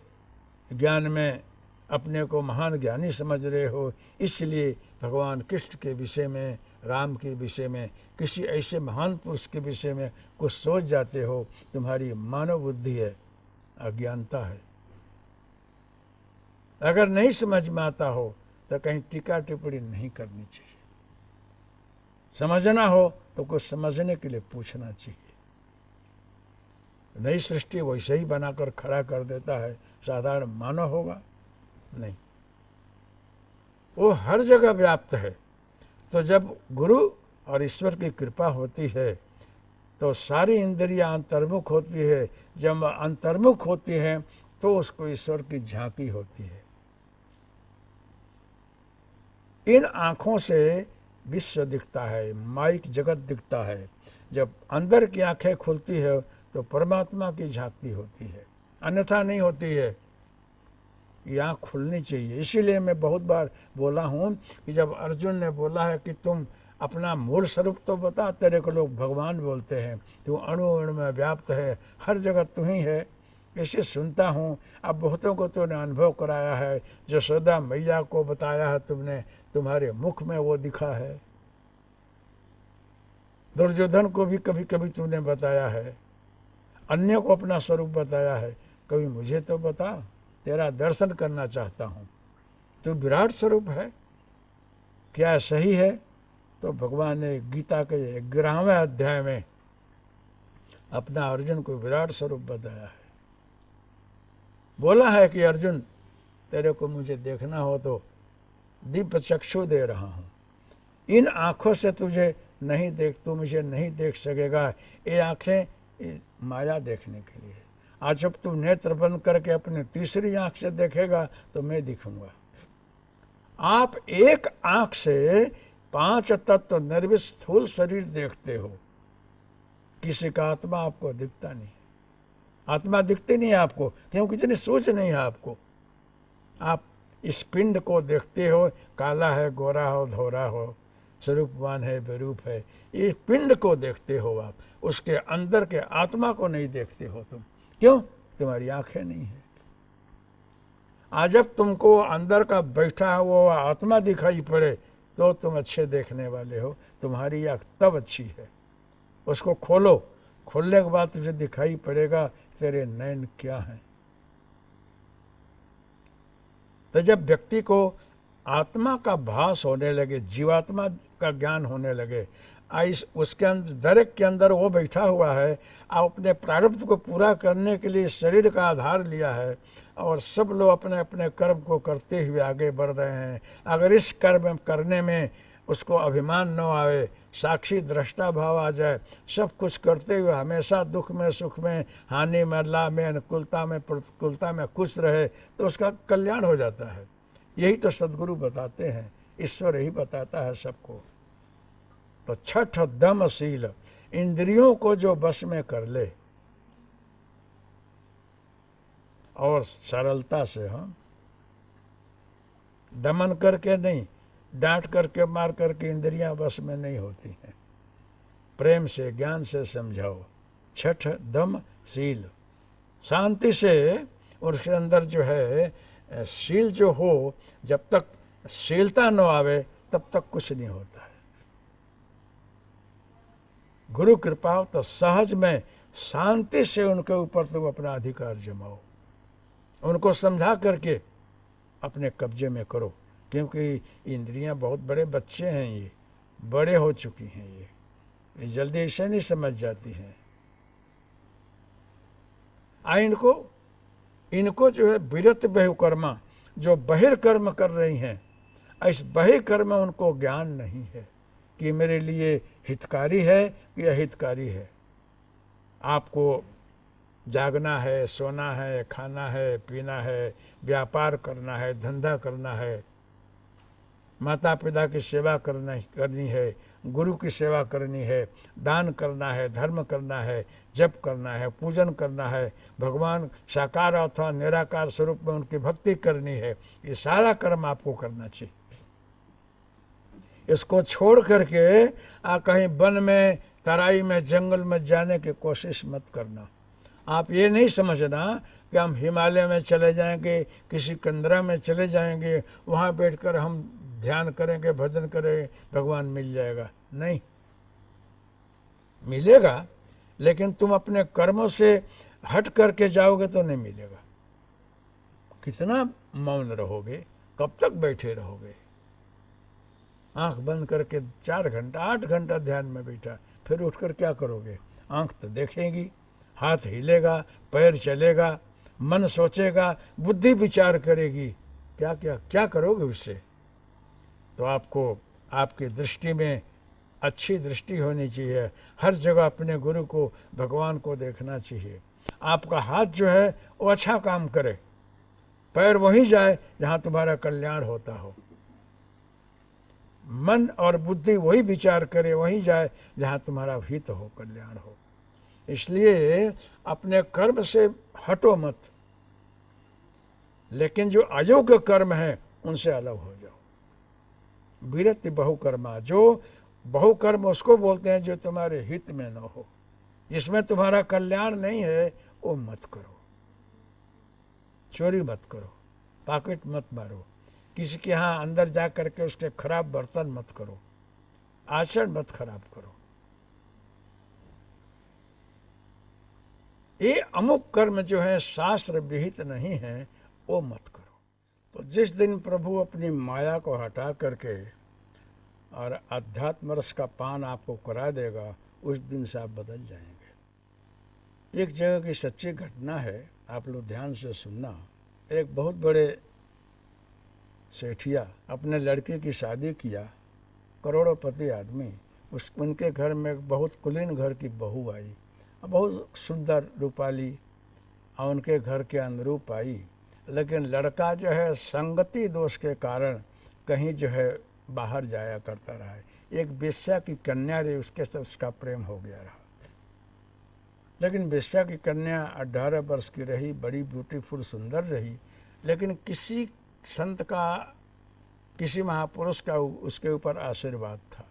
ज्ञान में अपने को महान ज्ञानी समझ रहे हो, इसलिए भगवान कृष्ण के विषय में, राम के विषय में, किसी ऐसे महान पुरुष के विषय में कुछ सोच जाते हो। तुम्हारी मानव बुद्धि है, अज्ञानता है। अगर नहीं समझ में आता हो तो कहीं टीका टिप्पणी नहीं करनी चाहिए। समझना हो तो कुछ समझने के लिए पूछना चाहिए। नई सृष्टि वैसे ही बनाकर खड़ा कर देता है, साधारण मानव होगा नहीं, वो हर जगह व्याप्त है। तो जब गुरु और ईश्वर की कृपा होती है तो सारी इंद्रियां अंतर्मुख होती है। जब अंतर्मुख होती हैं तो उसको ईश्वर की झांकी होती है। इन आँखों से विश्व दिखता है, माइक जगत दिखता है। जब अंदर की आंखें खुलती है तो परमात्मा की झांकती होती है, अन्यथा नहीं होती है। ये आँख खुलनी चाहिए। इसीलिए मैं बहुत बार बोला हूँ कि जब अर्जुन ने बोला है कि तुम अपना मूल स्वरूप तो बता, तेरे को लोग भगवान बोलते हैं, तू अणु अणु में व्याप्त है, हर जगह तू ही है, इसे सुनता हूँ। अब बहुतों को तूने अनुभव कराया है, यशोदा मैया को बताया है तुमने, तुम्हारे मुख में वो दिखा है। दुर्योधन को भी कभी कभी तूने बताया है, अन्य को अपना स्वरूप बताया है, कभी मुझे तो बता, तेरा दर्शन करना चाहता हूँ। तू विराट स्वरूप है, क्या सही है? तो भगवान ने गीता के 11वें अध्याय में अपना अर्जुन को विराट स्वरूप बताया है। बोला है कि अर्जुन, तेरे को मुझे देखना हो तो दिव्य चक्षु दे रहा हूँ, इन आँखों से तुझे नहीं देख, तू मुझे नहीं देख सकेगा। ये आँखें माया देखने के लिए। आज जब तू नेत्र बंद करके अपनी तीसरी आँख से देखेगा तो मैं दिखूंगा। आप एक आँख से 5 तत्व निर्विष स्थूल शरीर देखते हो, किसी का आत्मा आपको दिखता नहीं है। आत्मा दिखती नहीं है आपको, क्योंकि इतनी सोच नहीं है आपको। आप इस पिंड को देखते हो, काला है, गोरा हो, धोरा हो, स्वरूपवान है, बेरूप है, इस पिंड को देखते हो आप, उसके अंदर के आत्मा को नहीं देखते हो तुम। क्यों? तुम्हारी आंखें नहीं है। आज जब तुमको अंदर का बैठा हुआ आत्मा दिखाई पड़े तो तुम अच्छे देखने वाले हो। तुम्हारी आंख तब अच्छी है, उसको खोलो, खोलने के बाद तुझे दिखाई पड़ेगा तेरे नयन क्या हैं। तो जब व्यक्ति को आत्मा का भास होने लगे, जीवात्मा का ज्ञान होने लगे, उसके अंदर, दरेक के अंदर वो बैठा हुआ है, आप अपने प्रारब्ध को पूरा करने के लिए शरीर का आधार लिया है, और सब लोग अपने अपने कर्म को करते हुए आगे बढ़ रहे हैं। अगर इस कर्म करने में उसको अभिमान न आवे, साक्षी दृष्टा भाव आ जाए, सब कुछ करते हुए हमेशा दुख में, सुख में, हानि में, लाभ में, अनुकूलता में, प्रतिकूलता में खुश रहे, तो उसका कल्याण हो जाता है। यही तो सद्गुरु बताते हैं, ईश्वर यही बताता है सबको। तो छठ दमशील, इंद्रियों को जो बस में कर ले और सरलता से, हम दमन करके नहीं, डांट करके, मार करके इंद्रियां बस में नहीं होती हैं। प्रेम से, ज्ञान से समझाओ। छठ दमशील, शांति से उसके अंदर जो है शील जो हो, जब तक शीलता न आवे तब तक कुछ नहीं होता है। गुरु कृपा हो तो सहज में शांति से उनके ऊपर तुम अपना अधिकार जमाओ, उनको समझा करके अपने कब्जे में करो। क्योंकि इंद्रियां बहुत बड़े बच्चे हैं, ये बड़े हो चुकी हैं, ये जल्दी इसे नहीं समझ जाती हैं। इनको जो है विरत बहुकर्मा, जो बहिर्कर्म कर रही हैं, इस बहिर्कर्म में उनको ज्ञान नहीं है कि मेरे लिए हितकारी है कि अहितकारी है। आपको जागना है, सोना है, खाना है, पीना है, व्यापार करना है, धंधा करना है, माता पिता की सेवा करनी है, गुरु की सेवा करनी है, दान करना है, धर्म करना है, जप करना है, पूजन करना है, भगवान साकार अथवा निराकार स्वरूप में उनकी भक्ति करनी है। ये सारा कर्म आपको करना चाहिए। इसको छोड़ करके कहीं वन में, तराई में, जंगल में जाने की कोशिश मत करना। आप ये नहीं समझना कि हम हिमालय में चले जाएंगे, किसी कंदरा में चले जाएंगे, वहाँ बैठकर हम ध्यान करेंगे, भजन करेंगे, भगवान मिल जाएगा। नहीं मिलेगा, लेकिन तुम अपने कर्मों से हट करके जाओगे तो नहीं मिलेगा। कितना मौन रहोगे, कब तक बैठे रहोगे? आंख बंद करके 4 घंटा 8 घंटा ध्यान में बैठा, फिर उठकर क्या करोगे? आंख तो देखेगी, हाथ हिलेगा, पैर चलेगा, मन सोचेगा, बुद्धि विचार करेगी, क्या क्या क्या करोगे उससे? तो आपको आपकी दृष्टि में अच्छी दृष्टि होनी चाहिए। हर जगह अपने गुरु को, भगवान को देखना चाहिए। आपका हाथ जो है वो अच्छा काम करे, पैर वहीं जाए जहाँ तुम्हारा कल्याण होता हो, मन और बुद्धि वही विचार करे, वहीं जाए जहाँ तुम्हारा हित हो, कल्याण हो। इसलिए अपने कर्म से हटो मत, लेकिन जो अयोग्य कर्म है उनसे अलग हो जाओ। विरति बहुकर्मा, जो बहुकर्म उसको बोलते हैं जो तुम्हारे हित में न हो, जिसमें तुम्हारा कल्याण नहीं है, वो मत करो। चोरी मत करो, पॉकेट मत मारो, किसी के यहाँ अंदर जा करके उसके खराब बर्तन मत करो, आचरण मत खराब करो। ये अमुक कर्म जो है शास्त्र विहित नहीं है, वो मत करो। तो जिस दिन प्रभु अपनी माया को हटा करके और अध्यात्म रस का पान आपको करा देगा, उस दिन से आप बदल जाएंगे। एक जगह की सच्ची घटना है, आप लोग ध्यान से सुनना। एक बहुत बड़े सेठिया अपने लड़के की शादी किया, करोड़पति आदमी। उनके घर में एक बहुत कुलीन घर की बहू आई, बहुत सुंदर रूपाली, और उनके घर के अनुरूप आई। लेकिन लड़का जो है संगति दोष के कारण कहीं जो है बाहर जाया करता रहा है। एक वेश्या की कन्या रही, उसके साथ उसका प्रेम हो गया रहा। लेकिन वेश्या की कन्या 18 वर्ष की रही, बड़ी ब्यूटीफुल सुंदर रही, लेकिन किसी संत का, किसी महापुरुष का उसके ऊपर आशीर्वाद था।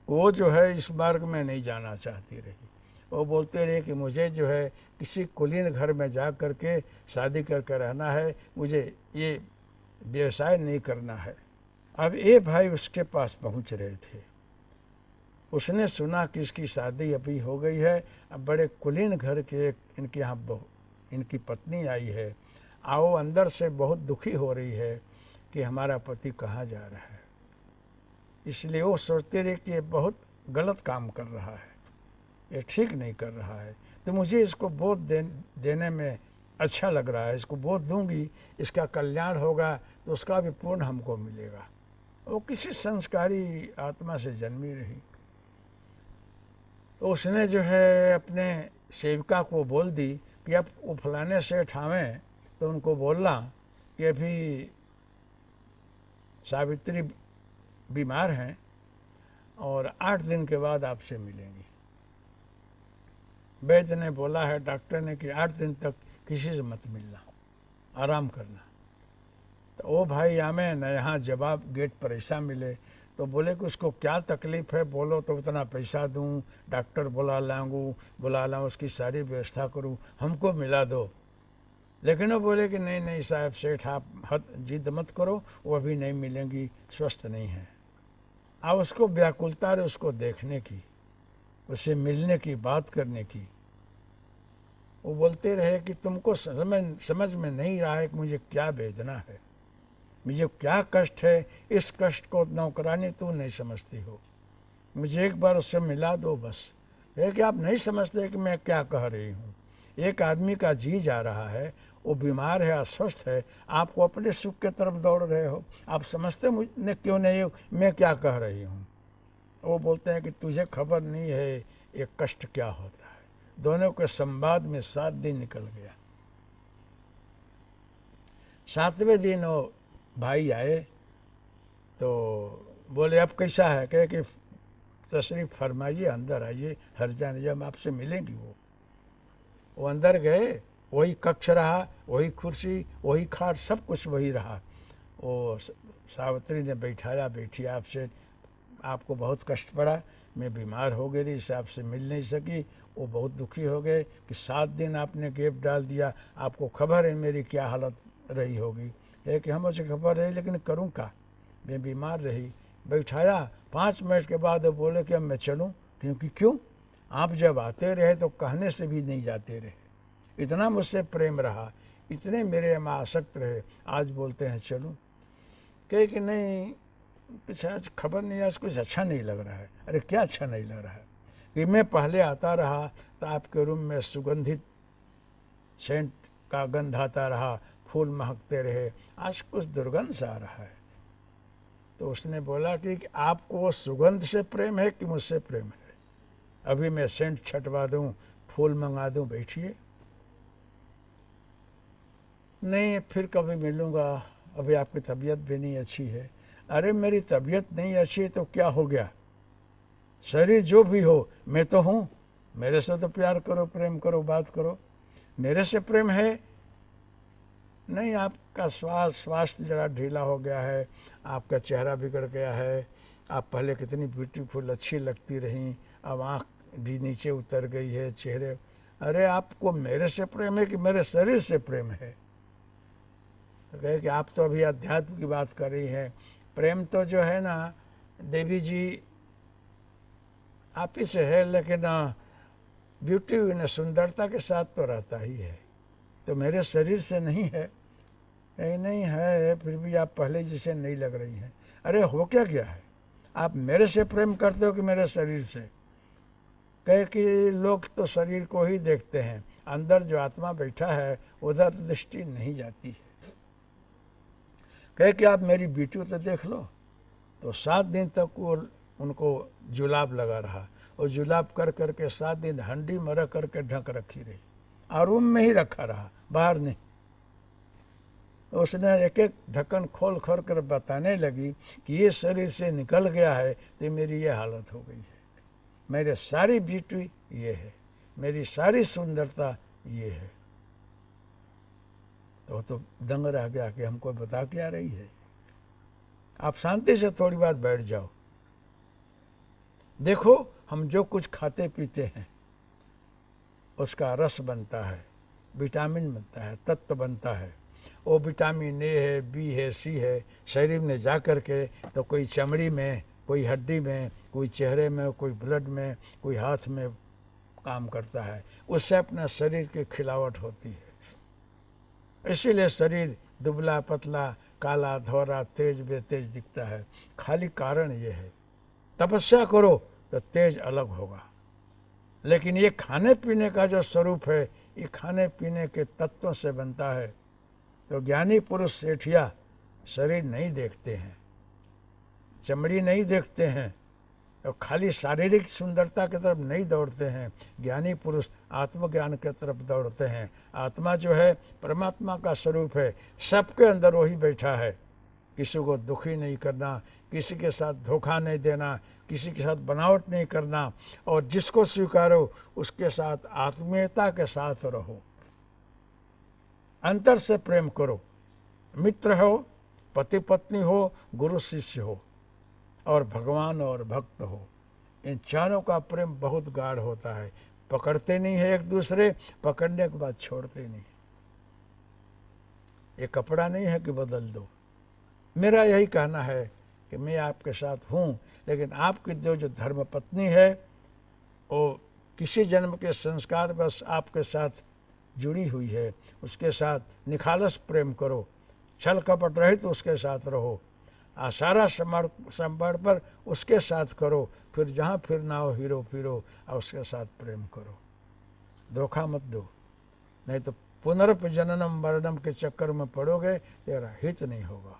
वो जो है इस मार्ग में नहीं जाना चाहती रही। वो बोलते रहे कि मुझे जो है किसी कुलीन घर में जा कर के शादी करके रहना है, मुझे ये व्यवसाय नहीं करना है। अब ये भाई उसके पास पहुंच रहे थे। उसने सुना कि इसकी शादी अभी हो गई है, अब बड़े कुलीन घर के इनके यहाँ इनकी पत्नी आई है, आओ अंदर से बहुत दुखी हो रही है कि हमारा पति कहाँ जा रहा है। इसलिए वो सोचते रहे कि ये बहुत गलत काम कर रहा है, ये ठीक नहीं कर रहा है, तो मुझे इसको बोध देने में अच्छा लग रहा है, इसको बोध दूंगी, इसका कल्याण होगा तो उसका भी पूर्ण हमको मिलेगा। वो किसी संस्कारी आत्मा से जन्मी रही। तो उसने जो है अपने सेविका को बोल दी कि अब वो फलाने से ठावें, तो उनको बोलना कि अभी सावित्री बीमार हैं और 8 दिन के बाद आपसे मिलेंगी। वैद्य ने बोला है, डॉक्टर ने, कि 8 दिन तक किसी से मत मिलना, आराम करना। तो वो भाई आमे न यहाँ जवाब गेट पर ऐसा मिले, तो बोले कि उसको क्या तकलीफ़ है, बोलो तो उतना पैसा दूँ, डॉक्टर बुला लाऊँ, उसकी सारी व्यवस्था करूँ, हमको मिला दो। लेकिन वो बोले कि नहीं नहीं साहब सेठ, आप जिद मत करो, वो अभी नहीं मिलेंगी, स्वस्थ नहीं है। अब उसको व्याकुलता है उसको देखने की, उससे मिलने की, बात करने की। वो बोलते रहे कि तुमको समझ में नहीं रहा है कि मुझे क्या वेदना है, मुझे क्या कष्ट है, इस कष्ट को नौकरानी तू नहीं समझती हो, मुझे एक बार उससे मिला दो बस। है कि आप नहीं समझते कि मैं क्या कह रही हूँ। एक आदमी का जी जा रहा है, वो बीमार है, अस्वस्थ है, आपको अपने सुख के तरफ दौड़ रहे हो, आप समझते मुझे क्यों नहीं हो मैं क्या कह रही हूँ। वो बोलते हैं कि तुझे खबर नहीं है ये कष्ट क्या होता है। दोनों के संवाद में 7 दिन निकल गया। 7वें दिन वो भाई आए तो बोले अब कैसा है, कहे कि तशरीफ फरमाइए, अंदर आइए, हर्जा नहीं, हम आपसे मिलेंगी। वो अंदर गए, वही कक्ष रहा, वही कुर्सी, वही खाट, सब कुछ वही रहा। वो सावित्री ने बैठाया, बैठी आपसे, आपको बहुत कष्ट पड़ा, मैं बीमार हो गई थी, इससे आपसे मिल नहीं सकी। वो बहुत दुखी हो गए कि 7 दिन आपने गैप डाल दिया, आपको खबर है मेरी क्या हालत रही होगी। है कि हम उसे खबर रही, लेकिन करूँ क्या, मैं बीमार रही। बैठाया, 5 मिनट के बाद वो बोले कि अब मैं चलूँ, क्यों, आप जब आते रहे तो कहने से भी नहीं जाते रहे, इतना मुझसे प्रेम रहा, इतने मेरे में आसक्त रहे, आज बोलते हैं चलूँ। कहे कि नहीं, कुछ आज खबर नहीं, आज कुछ अच्छा नहीं लग रहा है। अरे क्या अच्छा नहीं लग रहा है कि मैं पहले आता रहा तो आपके रूम में सुगंधित सेंट का गंध आता रहा, फूल महकते रहे, आज कुछ दुर्गंध सा आ रहा है। तो उसने बोला कि आपको वो सुगंध से प्रेम है कि मुझसे प्रेम है, अभी मैं सेंट छटवा दूं, फूल मंगा दूं, बैठिए। नहीं फिर कभी मिलूंगा, अभी आपकी तबीयत भी नहीं अच्छी है। अरे मेरी तबीयत नहीं अच्छी है तो क्या हो गया, शरीर जो भी हो मैं तो हूँ, मेरे से तो प्यार करो, प्रेम करो, बात करो। मेरे से प्रेम है नहीं, आपका स्वास्थ्य जरा ढीला हो गया है, आपका चेहरा बिगड़ गया है, आप पहले कितनी ब्यूटीफुल अच्छी लगती रहीं, अब आँख भी नीचे उतर गई है, चेहरे। अरे आपको मेरे से प्रेम है कि मेरे शरीर से प्रेम है? तो कहे कि आप तो अभी अध्यात्म की बात कर रही हैं। प्रेम तो जो है ना देवी जी आप ही से है, लेकिन ब्यूटी न सुंदरता के साथ तो रहता ही है, तो मेरे शरीर से नहीं है। नहीं है, फिर भी आप पहले जैसे नहीं लग रही हैं। अरे हो क्या गया है? आप मेरे से प्रेम करते हो कि मेरे शरीर से? कहे कि लोग तो शरीर को ही देखते हैं, अंदर जो आत्मा बैठा है उधर दृष्टि नहीं जाती है। कहे कि आप मेरी बेटी तो देख लो। तो 7 दिन तक वो उनको जुलाब लगा रहा, और जुलाब कर करके 7 दिन हंडी में रख करके ढक रखी रही, और रूम में ही रखा रहा, बाहर नहीं। उसने एक एक ढक्कन खोल खोल कर बताने लगी कि ये शरीर से निकल गया है तो मेरी ये हालत हो गई है, मेरे सारी ब्यूटी ये है, मेरी सारी सुंदरता ये है। तो दंग रह गया कि हमको बता क्या रही है। आप शांति से थोड़ी बार बैठ जाओ। देखो हम जो कुछ खाते पीते हैं उसका रस बनता है, विटामिन बनता है, तत्व बनता है। वो विटामिन ए है, बी है, सी है, शरीर में जा कर के तो कोई चमड़ी में, कोई हड्डी में, कोई चेहरे में, कोई ब्लड में, कोई हाथ में काम करता है। उससे अपना शरीर की खिलावट होती है। इसीलिए शरीर दुबला पतला, काला धोरा, तेज बेतेज दिखता है। खाली कारण ये है। तपस्या करो तो तेज अलग होगा, लेकिन ये खाने पीने का जो स्वरूप है, ये खाने पीने के तत्वों से बनता है। तो ज्ञानी पुरुष सेठिया शरीर नहीं देखते हैं, चमड़ी नहीं देखते हैं, तो खाली शारीरिक सुंदरता की तरफ नहीं दौड़ते हैं। ज्ञानी पुरुष आत्मज्ञान की तरफ दौड़ते हैं। आत्मा जो है परमात्मा का स्वरूप है, सबके अंदर वही बैठा है। किसी को दुखी नहीं करना, किसी के साथ धोखा नहीं देना, किसी के साथ बनावट नहीं करना, और जिसको स्वीकारो उसके साथ आत्मीयता के साथ रहो, अंतर से प्रेम करो। मित्र हो, पति पत्नी हो, गुरु शिष्य हो, और भगवान और भक्त हो, इन चारों का प्रेम बहुत गाढ़ होता है। पकड़ते नहीं है एक दूसरे, पकड़ने के बाद छोड़ते नहीं। ये कपड़ा नहीं है कि बदल दो। मेरा यही कहना है कि मैं आपके साथ हूँ, लेकिन आपकी जो धर्म पत्नी है वो किसी जन्म के संस्कार बस आपके साथ जुड़ी हुई है। उसके साथ निखालस प्रेम करो, छल कपट रहित उसके साथ रहो, सारा समर्पण पर उसके साथ करो। फिर जहाँ फिरना हो हीरो फिरो और उसके साथ प्रेम करो। धोखा मत दो, नहीं तो पुनर्जननम मरणम के चक्कर में पड़ोगे, तेरा हित नहीं होगा।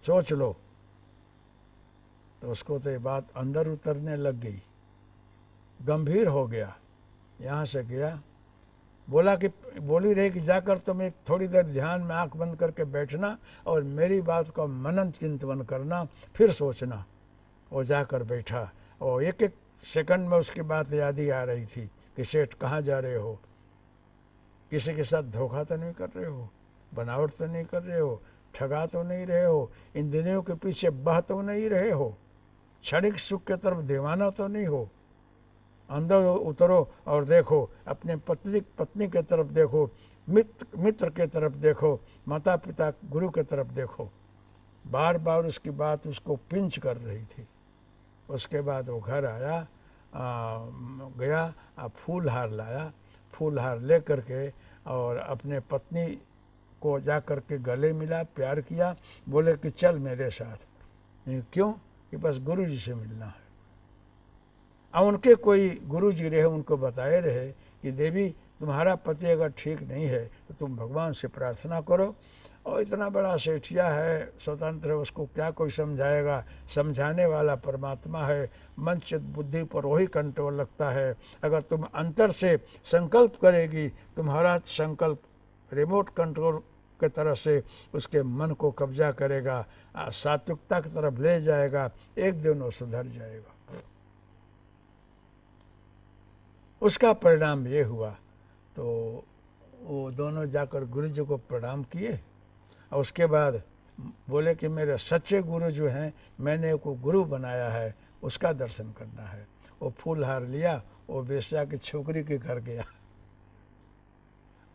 सोच लो। तो उसको तो ये बात अंदर उतरने लग गई, गंभीर हो गया। यहाँ से गया, बोला कि बोली रही कि जाकर तुम एक थोड़ी देर ध्यान में आंख बंद करके बैठना और मेरी बात का मनन चिंतन करना, फिर सोचना। वो जाकर बैठा और एक एक सेकंड में उसकी बात याद ही आ रही थी कि सेठ कहाँ जा रहे हो, किसी के साथ धोखा तो नहीं कर रहे हो, बनावट तो नहीं कर रहे हो, ठगा तो नहीं रहे हो, इन दुनियों के पीछे बह तो नहीं रहे हो, क्षणिक सुख के तरफ दीवाना तो नहीं हो। अंदर उतरो और देखो, अपने पत्नी के तरफ देखो, मित्र के तरफ देखो, माता पिता गुरु के तरफ देखो। बार बार उसकी बात उसको पिंच कर रही थी। उसके बाद वो घर आया, गया, फूल हार लाया, फूल हार ले करके और अपने पत्नी को जा कर के गले मिला, प्यार किया, बोले कि चल मेरे साथ। क्यों? कि बस गुरु जी से मिलना है। अब उनके कोई गुरु जी रहे, उनको बताए रहे कि देवी तुम्हारा पति अगर ठीक नहीं है तो तुम भगवान से प्रार्थना करो। और इतना बड़ा सेठिया है, स्वतंत्र है, उसको क्या कोई समझाएगा? समझाने वाला परमात्मा है। मन चित बुद्धि पर वही कंट्रोल रखता है। अगर तुम अंतर से संकल्प करेगी, तुम्हारा संकल्प रिमोट कंट्रोल के तरह से उसके मन को कब्जा करेगा, सात्विकता की तरफ ले जाएगा, एक दिन वो सुधर जाएगा। उसका परिणाम ये हुआ। तो वो दोनों जाकर गुरु जी को प्रणाम किए और उसके बाद बोले कि मेरे सच्चे गुरु जो हैं, मैंने को गुरु बनाया है, उसका दर्शन करना है। वो फूल हार लिया, वो वेश्या की छोकरी के घर गया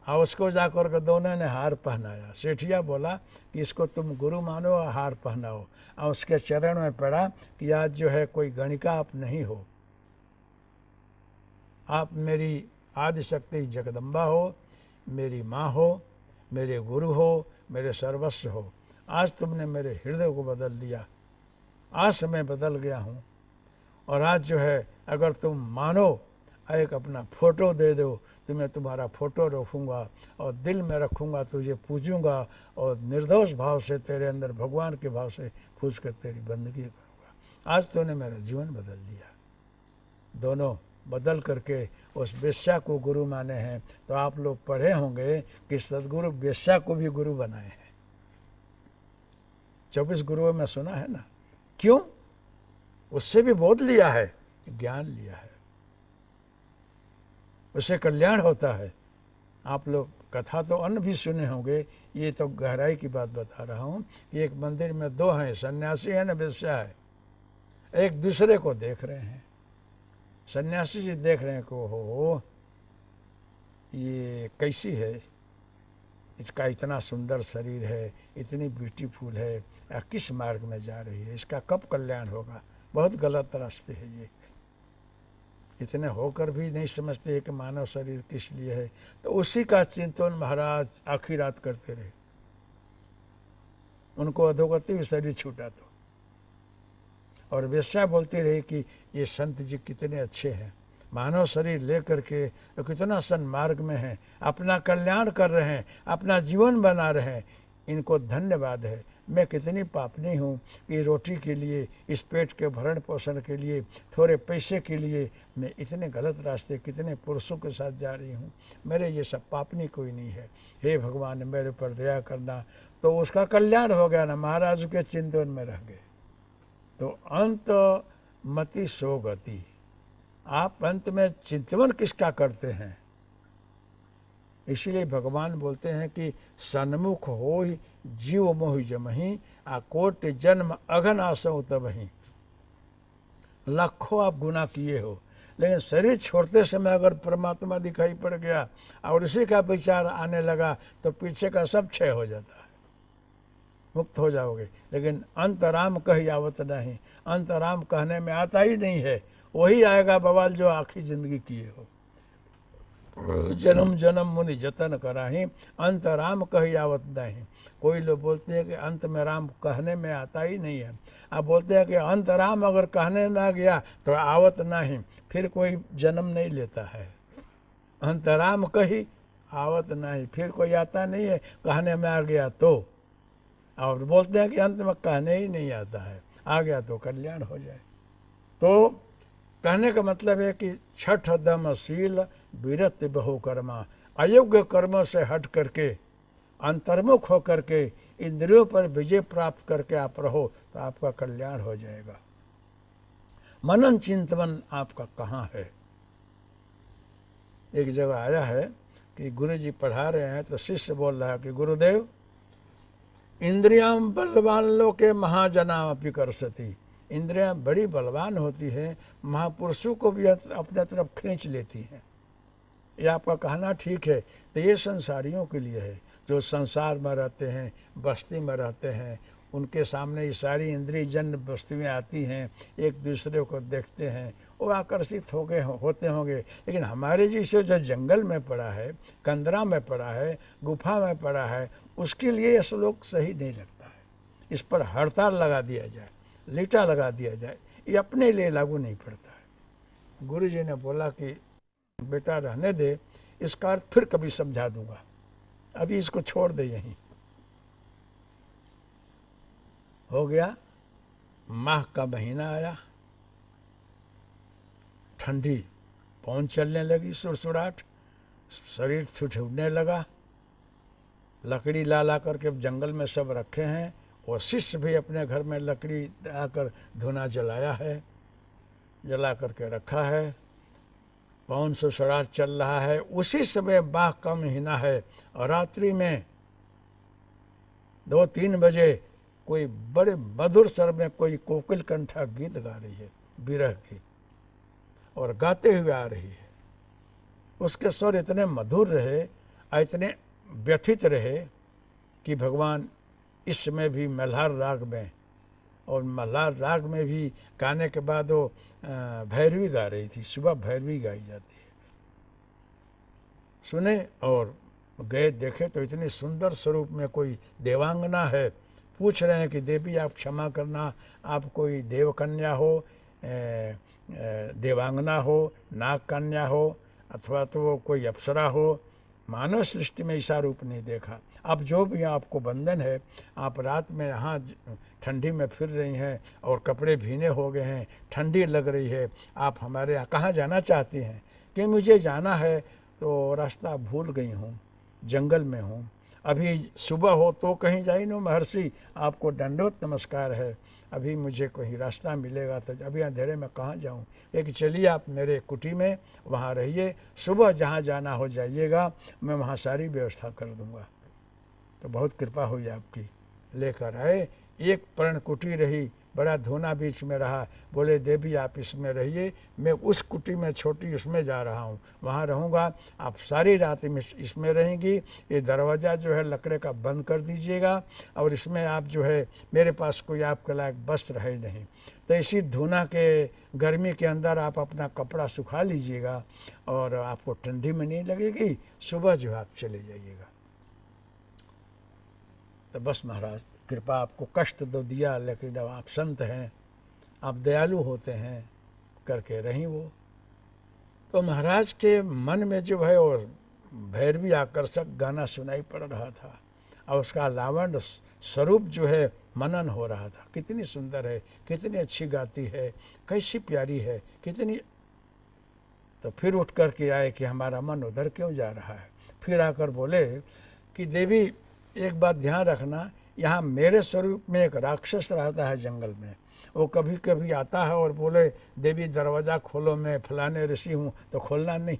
और उसको जाकर के दोनों ने हार पहनाया। सेठिया बोला कि इसको तुम गुरु मानो और हार पहनाओ, और उसके चरण में पड़ा कि आज जो है कोई गणिका आप नहीं हो, आप मेरी आदिशक्ति जगदम्बा हो, मेरी माँ हो, मेरे गुरु हो, मेरे सर्वस्व हो। आज तुमने मेरे हृदय को बदल दिया, आज से मैं बदल गया हूँ। और आज जो है अगर तुम मानो, एक अपना फ़ोटो दे दो तो मैं तुम्हारा फ़ोटो रखूँगा और दिल में रखूँगा, तुझे पूजूँगा और निर्दोष भाव से तेरे अंदर भगवान के भाव से पूज कर तेरी बंदगी करूँगा। आज तूने मेरा जीवन बदल दिया। दोनों बदल करके उस वेश्या को गुरु माने हैं। तो आप लोग पढ़े होंगे कि सदगुरु वेश्या को भी गुरु बनाए हैं। 24 गुरुओं में सुना है ना। क्यों? उससे भी बोध लिया है, ज्ञान लिया है, उससे कल्याण होता है। आप लोग कथा तो अन्य भी सुने होंगे, ये तो गहराई की बात बता रहा हूँ कि एक मंदिर में दो हैं, सन्यासी है न वेश्या है, एक दूसरे को देख रहे हैं। सन्यासी जी देख रहे हैं कि हो ये कैसी है, इसका इतना सुंदर शरीर है, इतनी ब्यूटीफुल है, किस मार्ग में जा रही है, इसका कब कल्याण होगा, बहुत गलत रास्ते है ये। इतने होकर भी नहीं समझते हैं कि मानव शरीर किस लिए है। तो उसी का चिंतन महाराज आखिरी रात करते रहे। उनको अधोगति शरीर छूटा तो, और वेश्या बोलती रही कि ये संत जी कितने अच्छे हैं, मानव शरीर ले करके तो कितना सन्मार्ग में हैं, अपना कल्याण कर रहे हैं, अपना जीवन बना रहे हैं, इनको धन्यवाद है। मैं कितनी पापनी हूँ कि रोटी के लिए, इस पेट के भरण पोषण के लिए, थोड़े पैसे के लिए मैं इतने गलत रास्ते कितने पुरुषों के साथ जा रही हूँ। मेरे ये सब पापनी कोई नहीं है, हे भगवान मेरे पर दया करना। तो उसका कल्याण हो गया ना, महाराज के चिंतन में रह गए। तो अंत मति सो गति। आप अंत में चिंतन किसका करते हैं? इसीलिए भगवान बोलते हैं कि सन्मुख हो जीव मोहि जमहि, आ कोट जन्म अघन आसो तबहि। लाखों आप गुनाह किए हो, लेकिन शरीर छोड़ते समय अगर परमात्मा दिखाई पड़ गया और उसी का विचार आने लगा तो पीछे का सब क्षय हो जाता है, मुक्त हो जाओगे। लेकिन अंतराम कही आवत नहीं, अंतराम कहने में आता ही नहीं है। वही आएगा बवाल जो आखिरी जिंदगी किए हो। जन्म जन्म मुनि जतन कराही, अंत राम कही आवत नहीं। कोई लोग बोलते हैं कि अंत में राम कहने में आता ही नहीं है। आप बोलते हैं कि अंत राम अगर कहने में आ गया तो आवत नहीं, फिर कोई जन्म नहीं लेता है। अंत राम कही आवत नहीं, फिर कोई आता नहीं है, कहने में आ गया तो। और बोलते हैं कि अंत में कहने ही नहीं आता है, आ गया तो कल्याण हो जाए। तो कहने का मतलब है कि छठ दम शील विरत बहु कर्मा, अयोग्य कर्मों से हट करके अंतर्मुख हो करके इंद्रियों पर विजय प्राप्त करके आप रहो तो आपका कल्याण हो जाएगा। मनन चिंतन आपका कहाँ है? एक जगह आया है कि गुरु जी पढ़ा रहे हैं तो शिष्य बोल रहा है कि गुरुदेव, इंद्रियां बलवान लोके महाजनामपि करसति। इंद्रियां बड़ी बलवान होती हैं, महापुरुषों को भी अपने तरफ खींच लेती हैं। ये आपका कहना ठीक है। तो ये संसारियों के लिए है, जो संसार में रहते हैं, बस्ती में रहते हैं, उनके सामने ये सारी इंद्रिय जन्य वस्तुएँ आती हैं, एक दूसरे को देखते हैं, वो आकर्षित होते होंगे। लेकिन हमारे जैसे जो जंगल में पड़ा है, कंदरा में पड़ा है, गुफा में पड़ा है, उसके लिए ये श्लोक सही नहीं लगता है। इस पर हड़ताल लगा दिया जाए, लीटा लगा दिया जाए, ये अपने लिए लागू नहीं पड़ता है। गुरु जी ने बोला कि बेटा रहने दे, इसका अर्थ फिर कभी समझा दूंगा, अभी इसको छोड़ दे। यहीं हो गया। माह का महीना आया, ठंडी पवन चलने लगी, सुरसुराहट, शरीर ठिठुरने लगा। लकड़ी ला ला करके जंगल में सब रखे हैं, और शिष्य भी अपने घर में लकड़ी आकर धुना जलाया है, जला करके रखा है। पवन सुसरार चल रहा है, उसी समय बाघ का महीना है और रात्रि में 2-3 बजे कोई बड़े मधुर स्वर में कोई कोकिल कंठा गीत गा रही है, विरह की, और गाते हुए आ रही है। उसके स्वर इतने मधुर रहे, इतने व्यथित रहे कि भगवान इस समय भी मल्हार राग में, और मल्हार राग में भी गाने के बाद वो भैरवी गा रही थी। सुबह भैरवी गाई जाती है। सुने और गए, देखे तो इतनी सुंदर स्वरूप में कोई देवांगना है। पूछ रहे हैं कि देवी आप क्षमा करना, आप कोई देवकन्या हो, देवांगना हो, नाग कन्या हो, अथवा तो वो कोई अप्सरा हो। मानव सृष्टि में ऐसा रूप नहीं देखा। अब जो भी आपको बंधन है, आप रात में यहाँ ठंडी में फिर रही हैं और कपड़े भीने हो गए हैं, ठंडी लग रही है, आप हमारे यहाँ कहाँ जाना चाहती हैं? कि मुझे जाना है तो रास्ता भूल गई हूँ, जंगल में हूँ, अभी सुबह हो तो कहीं जाई नो महर्षि, आपको दंडवत नमस्कार है, अभी मुझे कोई रास्ता मिलेगा तो, अभी अंधेरे में कहाँ जाऊँ? एक चलिए आप मेरे कुटी में, वहाँ रहिए, सुबह जहाँ जाना हो जाइएगा, मैं वहाँ सारी व्यवस्था कर दूँगा। तो बहुत कृपा हुई आपकी। लेकर आए, एक पर्णकुटी रही, बड़ा धूना बीच में रहा। बोले देवी आप इसमें रहिए, मैं उस कुटी में छोटी उसमें जा रहा हूँ, वहाँ रहूँगा, आप सारी रात इसमें रहेंगी। ये दरवाज़ा जो है लकड़े का बंद कर दीजिएगा, और इसमें आप जो है, मेरे पास कोई आपके लायक वस्त्र है नहीं, तो इसी धूना के गर्मी के अंदर आप अपना कपड़ा सुखा लीजिएगा और आपको ठंडी में नहीं लगेगी, सुबह जो आप चले जाइएगा। तो बस महाराज कृपा, आपको कष्ट तो दिया, लेकिन अब आप संत हैं, आप दयालु होते हैं, करके रही वो। तो महाराज के मन में जो है और भैरवी आकर्षक गाना सुनाई पड़ रहा था, और उसका लावण्य स्वरूप जो है मनन हो रहा था। कितनी सुंदर है, कितनी अच्छी गाती है, कैसी प्यारी है, कितनी। तो फिर उठ कर के आए कि हमारा मन उधर क्यों जा रहा है। फिर आकर बोले कि देवी एक बात ध्यान रखना, यहाँ मेरे स्वरूप में एक राक्षस रहता है जंगल में, वो कभी कभी आता है और बोले देवी दरवाज़ा खोलो, मैं फलाने ऋषि हूँ, तो खोलना नहीं,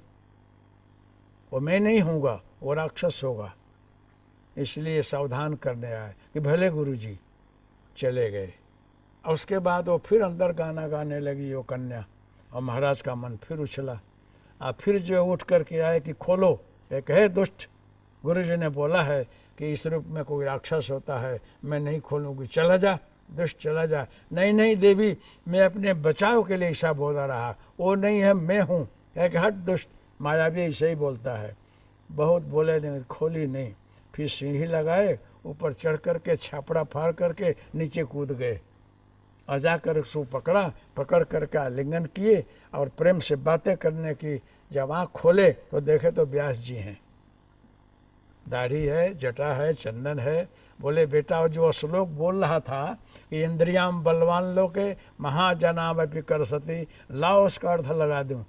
वो मैं नहीं हूँगा, वो राक्षस होगा, इसलिए सावधान करने आए। कि भले गुरुजी। चले गए। और उसके बाद वो फिर अंदर गाना गाने लगी वो कन्या, और महाराज का मन फिर उछला। अब फिर जो उठ कर के आए कि खोलो, एक है दुष्ट, गुरुजी ने बोला है कि इस रूप में कोई राक्षस होता है, मैं नहीं खोलूँगी, चला जा दुष्ट, चला जा। नहीं नहीं देवी, मैं अपने बचाव के लिए ऐसा बोला रहा, वो नहीं है, मैं हूँ। एक हट दुष्ट, माया भी ऐसे ही बोलता है। बहुत बोले नहीं, खोली नहीं। फिर सीढ़ी लगाए, ऊपर चढ़ करके छापड़ा फाड़ करके नीचे कूद गए, और जाकर उसको पकड़ करके आलिंगन किए और प्रेम से बातें करने की। जब आँख खोले तो देखे तो व्यास जी हैं, दाढ़ी है, जटा है, चंदन है। बोले बेटा जो श्लोक बोल रहा था कि इंद्रियाम बलवान लोके महाजनाम अपि कर सती, लाओ उसका अर्थ लगा दूं।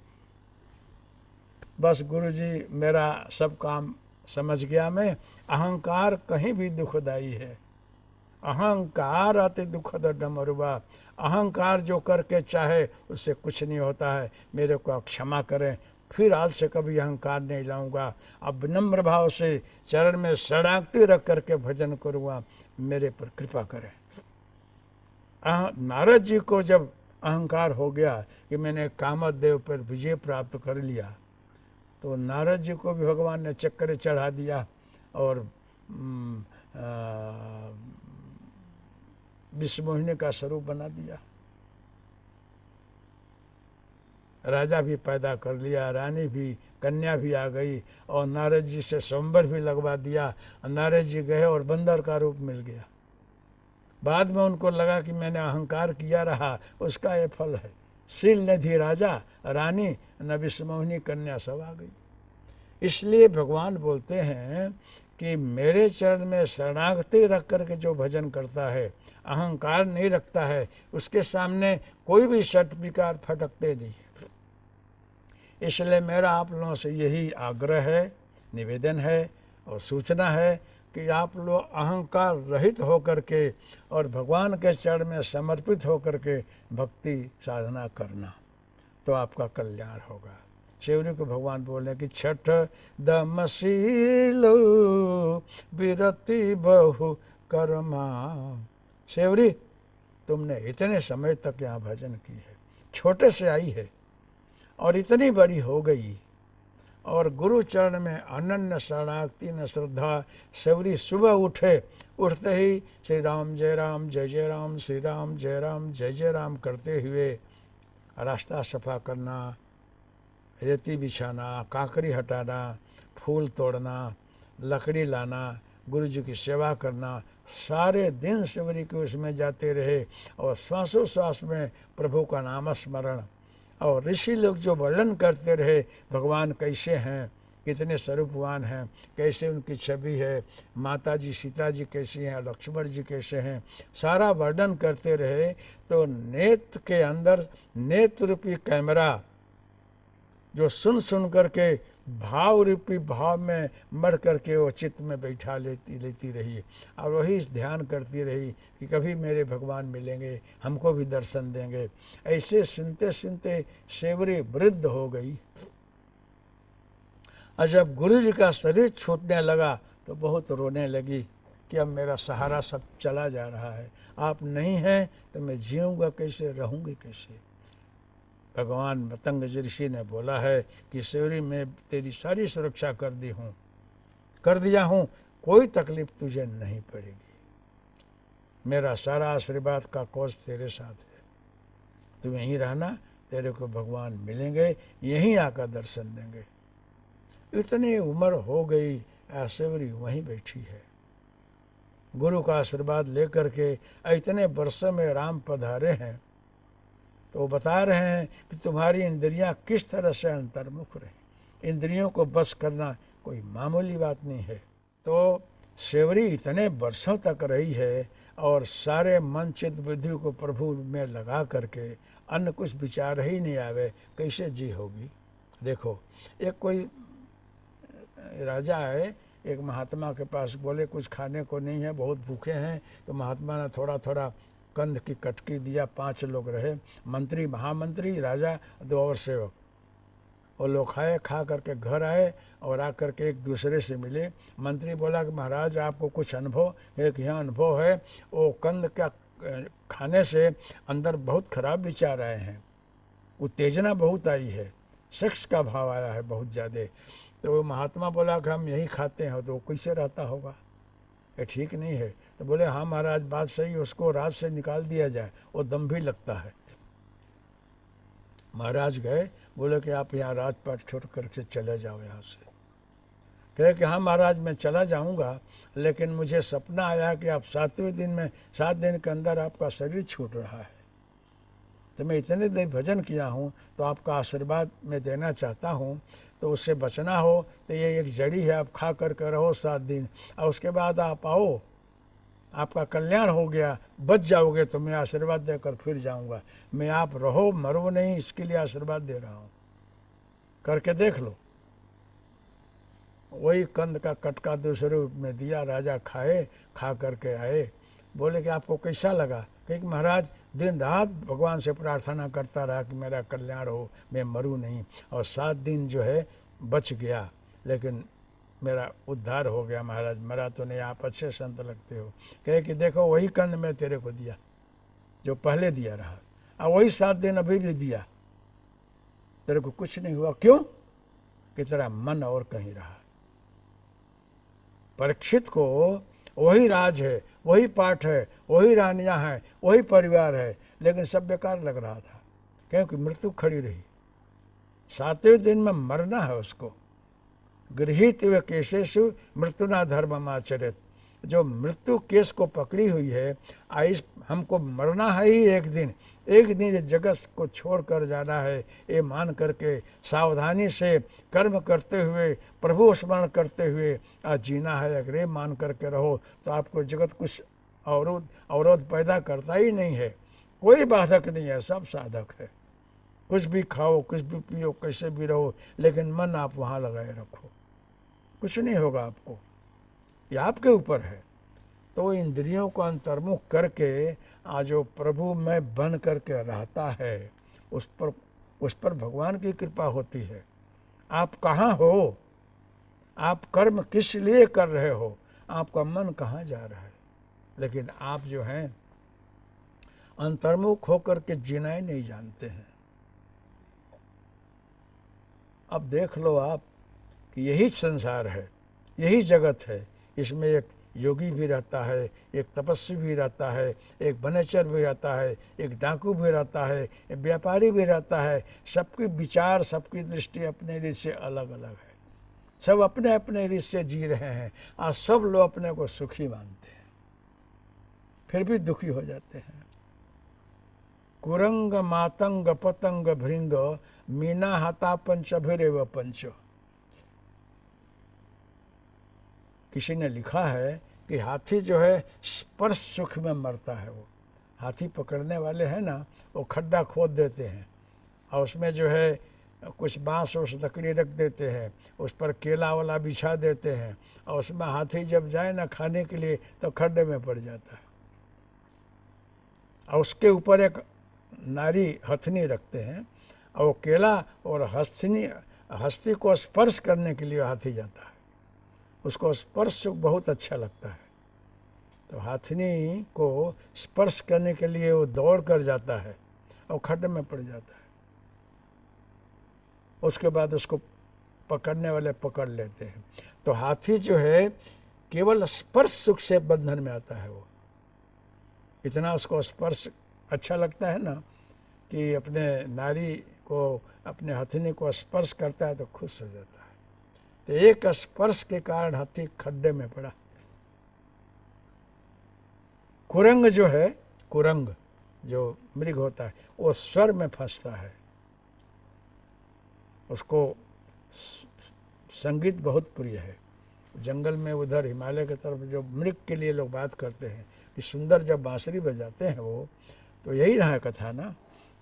बस गुरुजी मेरा सब काम समझ गया मैं। अहंकार कहीं भी दुखदाई है, अहंकार अति दुखद डमरुआ। अहंकार जो करके चाहे उससे कुछ नहीं होता है, मेरे को आप क्षमा करें, फिर आज से कभी अहंकार नहीं लाऊंगा। अब विनम्र भाव से चरण में शरणागति रख करके भजन करूँगा, मेरे पर कृपा करें। नारद जी को जब अहंकार हो गया कि मैंने कामदेव पर विजय प्राप्त कर लिया, तो नारद जी को भी भगवान ने चक्कर चढ़ा दिया और विश्वमोहिनी का स्वरूप बना दिया। राजा भी पैदा कर लिया, रानी भी, कन्या भी आ गई, और नारद जी से स्वयंवर भी लगवा दिया। नारद जी गए और बंदर का रूप मिल गया। बाद में उनको लगा कि मैंने अहंकार किया रहा, उसका ये फल है। शील निधि राजा, रानी, न विश्वमोहिनी कन्या सब आ गई। इसलिए भगवान बोलते हैं कि मेरे चरण में शरणागति रख करके जो भजन करता है, अहंकार नहीं रखता है, उसके सामने कोई भी शट विकार फटकते नहीं है। इसलिए मेरा आप लोगों से यही आग्रह है, निवेदन है और सूचना है कि आप लोग अहंकार रहित होकर के और भगवान के चरण में समर्पित होकर के भक्ति साधना करना, तो आपका कल्याण होगा। शेवरी को भगवान बोले कि छठ दमशीलो विरति बहु कर्मा। शेवरी, तुमने इतने समय तक यहाँ भजन की है, छोटे से आई है और इतनी बड़ी हो गई, और गुरु चरण में अनन्य शरणागति न श्रद्धा। शेवरी सुबह उठते ही श्री राम जय राम जय जय राम, श्री राम जय जय राम करते हुए रास्ता सफा करना, रेती बिछाना, काकरी हटाना, फूल तोड़ना, लकड़ी लाना, गुरु जी की सेवा करना, सारे दिन शेवरी के उसमें जाते रहे और श्वासों श्वास में प्रभु का नाम स्मरण। और ऋषि लोग जो वर्णन करते रहे भगवान कैसे हैं, कितने स्वरूपवान हैं, कैसे उनकी छवि है, माता जी सीता जी कैसी हैं, लक्ष्मण जी कैसे हैं, सारा वर्णन करते रहे। तो नेत्र के अंदर नेत्र रूपी कैमरा जो सुन करके भाव रूपी भाव में मर करके वो चित्त में बैठा लेती रही और वही ध्यान करती रही कि कभी मेरे भगवान मिलेंगे, हमको भी दर्शन देंगे। ऐसे सुनते सुनते शेवरी वृद्ध हो गई। और जब गुरु जी का शरीर छूटने लगा तो बहुत रोने लगी कि अब मेरा सहारा सब चला जा रहा है, आप नहीं हैं तो मैं जीऊँगा कैसे, रहूँगी कैसे। भगवान मतंग ऋषि ने बोला है कि शेवरी, मैं तेरी सारी सुरक्षा कर दिया हूँ, कोई तकलीफ तुझे नहीं पड़ेगी, मेरा सारा आशीर्वाद का कोष तेरे साथ है, तू यहीं रहना, तेरे को भगवान मिलेंगे, यहीं आकर दर्शन देंगे। इतनी उम्र हो गई, शेवरी वहीं बैठी है, गुरु का आशीर्वाद लेकर के इतने वर्षों में राम पधारे हैं। तो वो बता रहे हैं कि तुम्हारी इंद्रियां किस तरह से अंतर्मुख रही, इंद्रियों को बस करना कोई मामूली बात नहीं है। तो शेवरी इतने वर्षों तक रही है और सारे मन चित्त बुद्धि को प्रभु में लगा करके अन्य कुछ विचार ही नहीं आवे, कैसे जी होगी। देखो, एक कोई राजा है, एक महात्मा के पास, बोले कुछ खाने को नहीं है, बहुत भूखे हैं। तो महात्मा ने थोड़ा थोड़ा कंद की कटकी दिया, 5 लोग रहे, मंत्री, महामंत्री, राजा, 2 और सेवक। वो लोग खाए, खा करके घर आए और आकर के एक दूसरे से मिले। मंत्री बोला कि महाराज आपको कुछ अनुभव? एक यहाँ अनुभव है, वो कंद का खाने से अंदर बहुत खराब विचार आए हैं, उत्तेजना बहुत आई है, सेक्स का भाव आया है बहुत ज़्यादा। तो वो महात्मा बोला कि हम यही खाते हैं, तो कैसे रहता होगा, ये ठीक नहीं है। तो बोले हाँ महाराज बात सही, उसको राज से निकाल दिया जाए, वो दम भी लगता है। महाराज गए, बोले कि आप यहाँ राजपाट छोड़ करके चले जाओ यहाँ से। कहे कि हाँ महाराज मैं चला जाऊँगा, लेकिन मुझे सपना आया कि आप 7वें दिन में 7 दिन के अंदर आपका शरीर छूट रहा है, तो मैं इतने देर भजन किया हूँ, तो आपका आशीर्वाद मैं देना चाहता हूँ। तो उससे बचना हो तो ये एक जड़ी है, आप खा करके रहो 7 दिन, और उसके बाद आप आओ, आपका कल्याण हो गया, बच जाओगे तो मैं आशीर्वाद देकर फिर जाऊंगा। मैं आप रहो मरो नहीं, इसके लिए आशीर्वाद दे रहा हूँ, करके देख लो। वही कंद का कटका दूसरे रूप में दिया, राजा खाए, खा करके आए। बोले कि आपको कैसा लगा? क्योंकि महाराज दिन रात भगवान से प्रार्थना करता रहा कि मेरा कल्याण हो, मैं मरूं नहीं, और 7 दिन जो है बच गया, लेकिन मेरा उद्धार हो गया महाराज, मरा तो नहीं, आप अच्छे संत लगते हो। कहे कि देखो वही कंद मैं तेरे को दिया जो पहले दिया रहा, और वही 7 दिन अभी भी दिया, तेरे को कुछ नहीं हुआ। क्यों? कि तेरा मन और कहीं रहा। परीक्षित को वही राज है, वही पाठ है, वही रानियां हैं, वही परिवार है, लेकिन सब बेकार लग रहा था, क्योंकि मृत्यु खड़ी रही। 7वें दिन में मरना है उसको। गृहीत व केशेषु मृत्युना धर्ममाचरित, जो मृत्यु केस को पकड़ी हुई है, आइस हमको मरना है ही एक दिन इस जगत को छोड़ कर जाना है, ये मान करके सावधानी से कर्म करते हुए, प्रभु स्मरण करते हुए आज जीना है। अगर ये मान करके रहो तो आपको जगत कुछ अवरोध पैदा करता ही नहीं है, कोई बाधक नहीं है, सब साधक है। कुछ भी खाओ, कुछ भी पियो, कैसे भी रहो, लेकिन मन आप वहाँ लगाए रखो, कुछ नहीं होगा आपको, ये आपके ऊपर है। तो इंद्रियों को अंतर्मुख करके आज जो प्रभु में बन करके रहता है, उस पर भगवान की कृपा होती है। आप कहाँ हो, आप कर्म किस लिए कर रहे हो, आपका मन कहाँ जा रहा है। लेकिन आप जो हैं अंतर्मुख होकर के जीना ही नहीं जानते हैं। अब देख लो आप कि यही संसार है, यही जगत है। इसमें एक योगी भी रहता है, एक तपस्वी भी रहता है, एक वनेचर भी रहता है, एक डाकू भी रहता है, एक व्यापारी भी रहता है। सबकी विचार, सबकी दृष्टि अपने रीत से अलग अलग है। सब अपने अपने रीत से जी रहे हैं और सब लोग अपने को सुखी मानते हैं, फिर भी दुखी हो जाते हैं। कुरंग मातंग पतंग भृंग मीना हता पंच अभिरेव पंच। किसी ने लिखा है कि हाथी जो है स्पर्श सुख में मरता है। वो हाथी पकड़ने वाले हैं ना, वो खड्डा खोद देते हैं और उसमें जो है कुछ बांस और लकड़ी रख देते हैं, उस पर केला वाला बिछा देते हैं और उसमें हाथी जब जाए ना खाने के लिए तो खड्डे में पड़ जाता है। और उसके ऊपर एक नारी हथनी रखते हैं और वो केला और हस्ती को स्पर्श करने के लिए हाथी जाता है। उसको स्पर्श बहुत अच्छा लगता है, तो हाथनी को स्पर्श करने के लिए वो दौड़ कर जाता है और खड्डे में पड़ जाता है। उसके बाद उसको पकड़ने वाले पकड़ लेते हैं। तो हाथी जो है केवल स्पर्श सुख से बंधन में आता है। वो इतना उसको स्पर्श अच्छा लगता है ना कि अपने नारी को, अपने हथनी को स्पर्श करता है तो खुश हो जाता है। तो एक स्पर्श के कारण हाथी खड्डे में पड़ा। कुरंग जो है, कुरंग जो मृग होता है, वो स्वर में फंसता है। उसको संगीत बहुत प्रिय है। जंगल में उधर हिमालय की तरफ जो मृग के लिए लोग बात करते हैं कि सुंदर जब बांसुरी बजाते हैं वो, तो यही रहा कथा ना।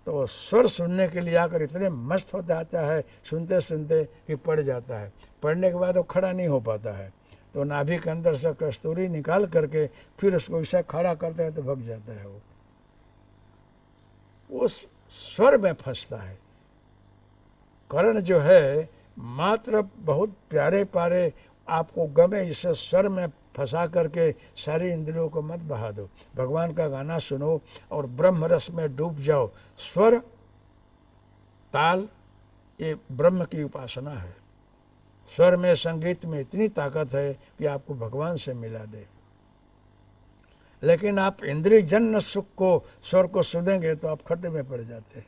तो स्वर सुनने के लिए आकर इतने मस्त हो जाता है सुनते सुनते कि पड़ जाता है। पढ़ने के बाद वो खड़ा नहीं हो पाता है, तो नाभि के अंदर से कस्तूरी निकाल करके फिर उसको ऐसा खड़ा करते हैं तो भग जाता है। वो उस स्वर में फंसता है। कर्ण जो है मात्र बहुत प्यारे प्यारे आपको गमे, इसे स्वर में फंसा करके सारी इंद्रियों को मत बहा दो। भगवान का गाना सुनो और ब्रह्म रस में डूब जाओ। स्वर, ताल, ये ब्रह्म की उपासना है। स्वर में, संगीत में इतनी ताकत है कि आपको भगवान से मिला दे। लेकिन आप इंद्रिय जन्य सुख को, स्वर को सुनेंगे तो आप खड्डे में पड़ जाते हैं।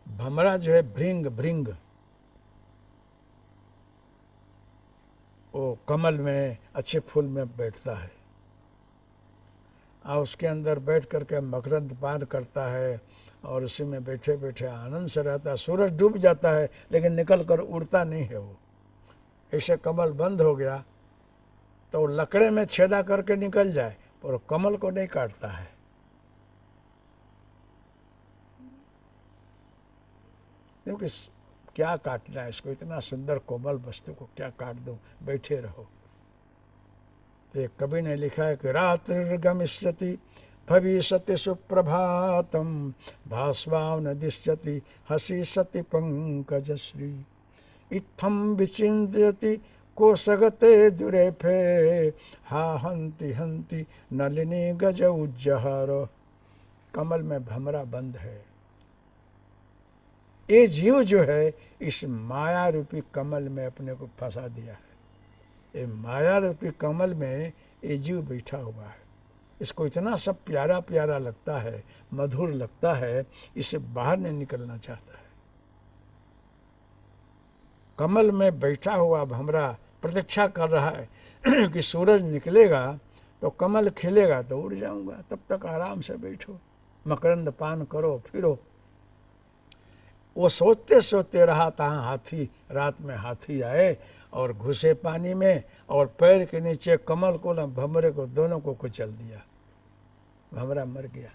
भमरा जो है भृंग, भृंग वो कमल में, अच्छे फूल में बैठता है और उसके अंदर बैठ करके मकरंद पान करता है और उसी में बैठे बैठे आनंद से रहता है। सूरज डूब जाता है लेकिन निकल कर उड़ता नहीं है वो। ऐसे कमल बंद हो गया तो लकड़े में छेदा करके निकल जाए पर कमल को नहीं काटता है। क्योंकि क्या काटना है इसको, इतना सुंदर कोमल वस्तु को क्या काट दो, बैठे रहो। तो एक कवि ने लिखा है कि रात्रिर्गमिष्यति भविष्यति सुप्रभातम भास्वान दिश्यति हसी सति पंकजश्री इत्थम विचिन्त्यति कोशगते दुरेफे हा हंति हंति नलिनी गज उज्जहार। कमल में भमरा बंद है। ये जीव जो है इस माया रूपी कमल में अपने को फंसा दिया है। ये माया रूपी कमल में ये जीव बैठा हुआ है। इसको इतना सब प्यारा प्यारा लगता है, मधुर लगता है, इसे बाहर नहीं निकलना चाहता है। कमल में बैठा हुआ भमरा प्रतीक्षा कर रहा है कि सूरज निकलेगा तो कमल खिलेगा तो उड़ जाऊंगा, तब तक आराम से बैठो, मकरंद पान करो, फिरो। वो सोचते सोचते रहा तहाँ हाथी, रात में हाथी आए और घुसे पानी में और पैर के नीचे कमल को न भमरे को, दोनों को कुचल दिया। भमरा मर गया।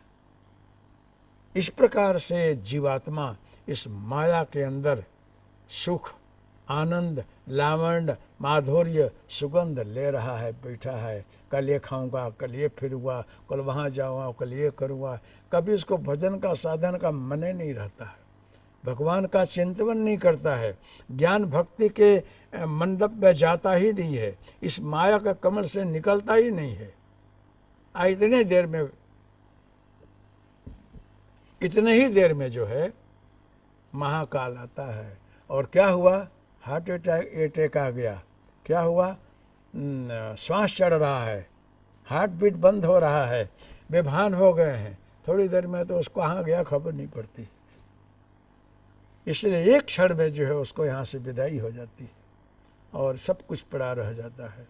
इस प्रकार से जीवात्मा इस माया के अंदर सुख, आनंद, लावण्य, माधुर्य, सुगंध ले रहा है, बैठा है। कल ये खाऊंगा, कल ये फिरूंगा, कल वहाँ जाऊँगा, कल ये करूँगा। कभी उसको भजन का, साधन का मन ही नहीं रहता है। भगवान का चिंतन नहीं करता है, ज्ञान भक्ति के मंडप में जाता ही नहीं है, इस माया के कमल से निकलता ही नहीं है। इतने देर में, इतने ही देर में जो है महाकाल आता है। और क्या हुआ? हार्ट अटैक आ गया। क्या हुआ? श्वास चढ़ रहा है, हार्ट बीट बंद हो रहा है, बेभान हो गए हैं। थोड़ी देर में तो उसको कहाँ गया खबर नहीं पड़ती। इसलिए एक क्षण में जो है उसको यहाँ से विदाई हो जाती है और सब कुछ पड़ा रह जाता है।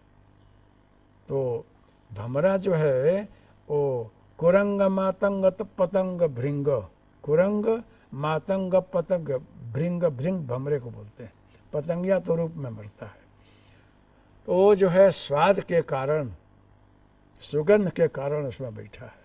तो भमरा जो है वो कुरंग मातंग पतंग भृंग, कुरंग मातंग पतंग भृंग, भृंग भमरे को बोलते हैं। पतंगिया तो रूप में मरता है। तो वो जो है स्वाद के कारण, सुगंध के कारण उसमें बैठा है।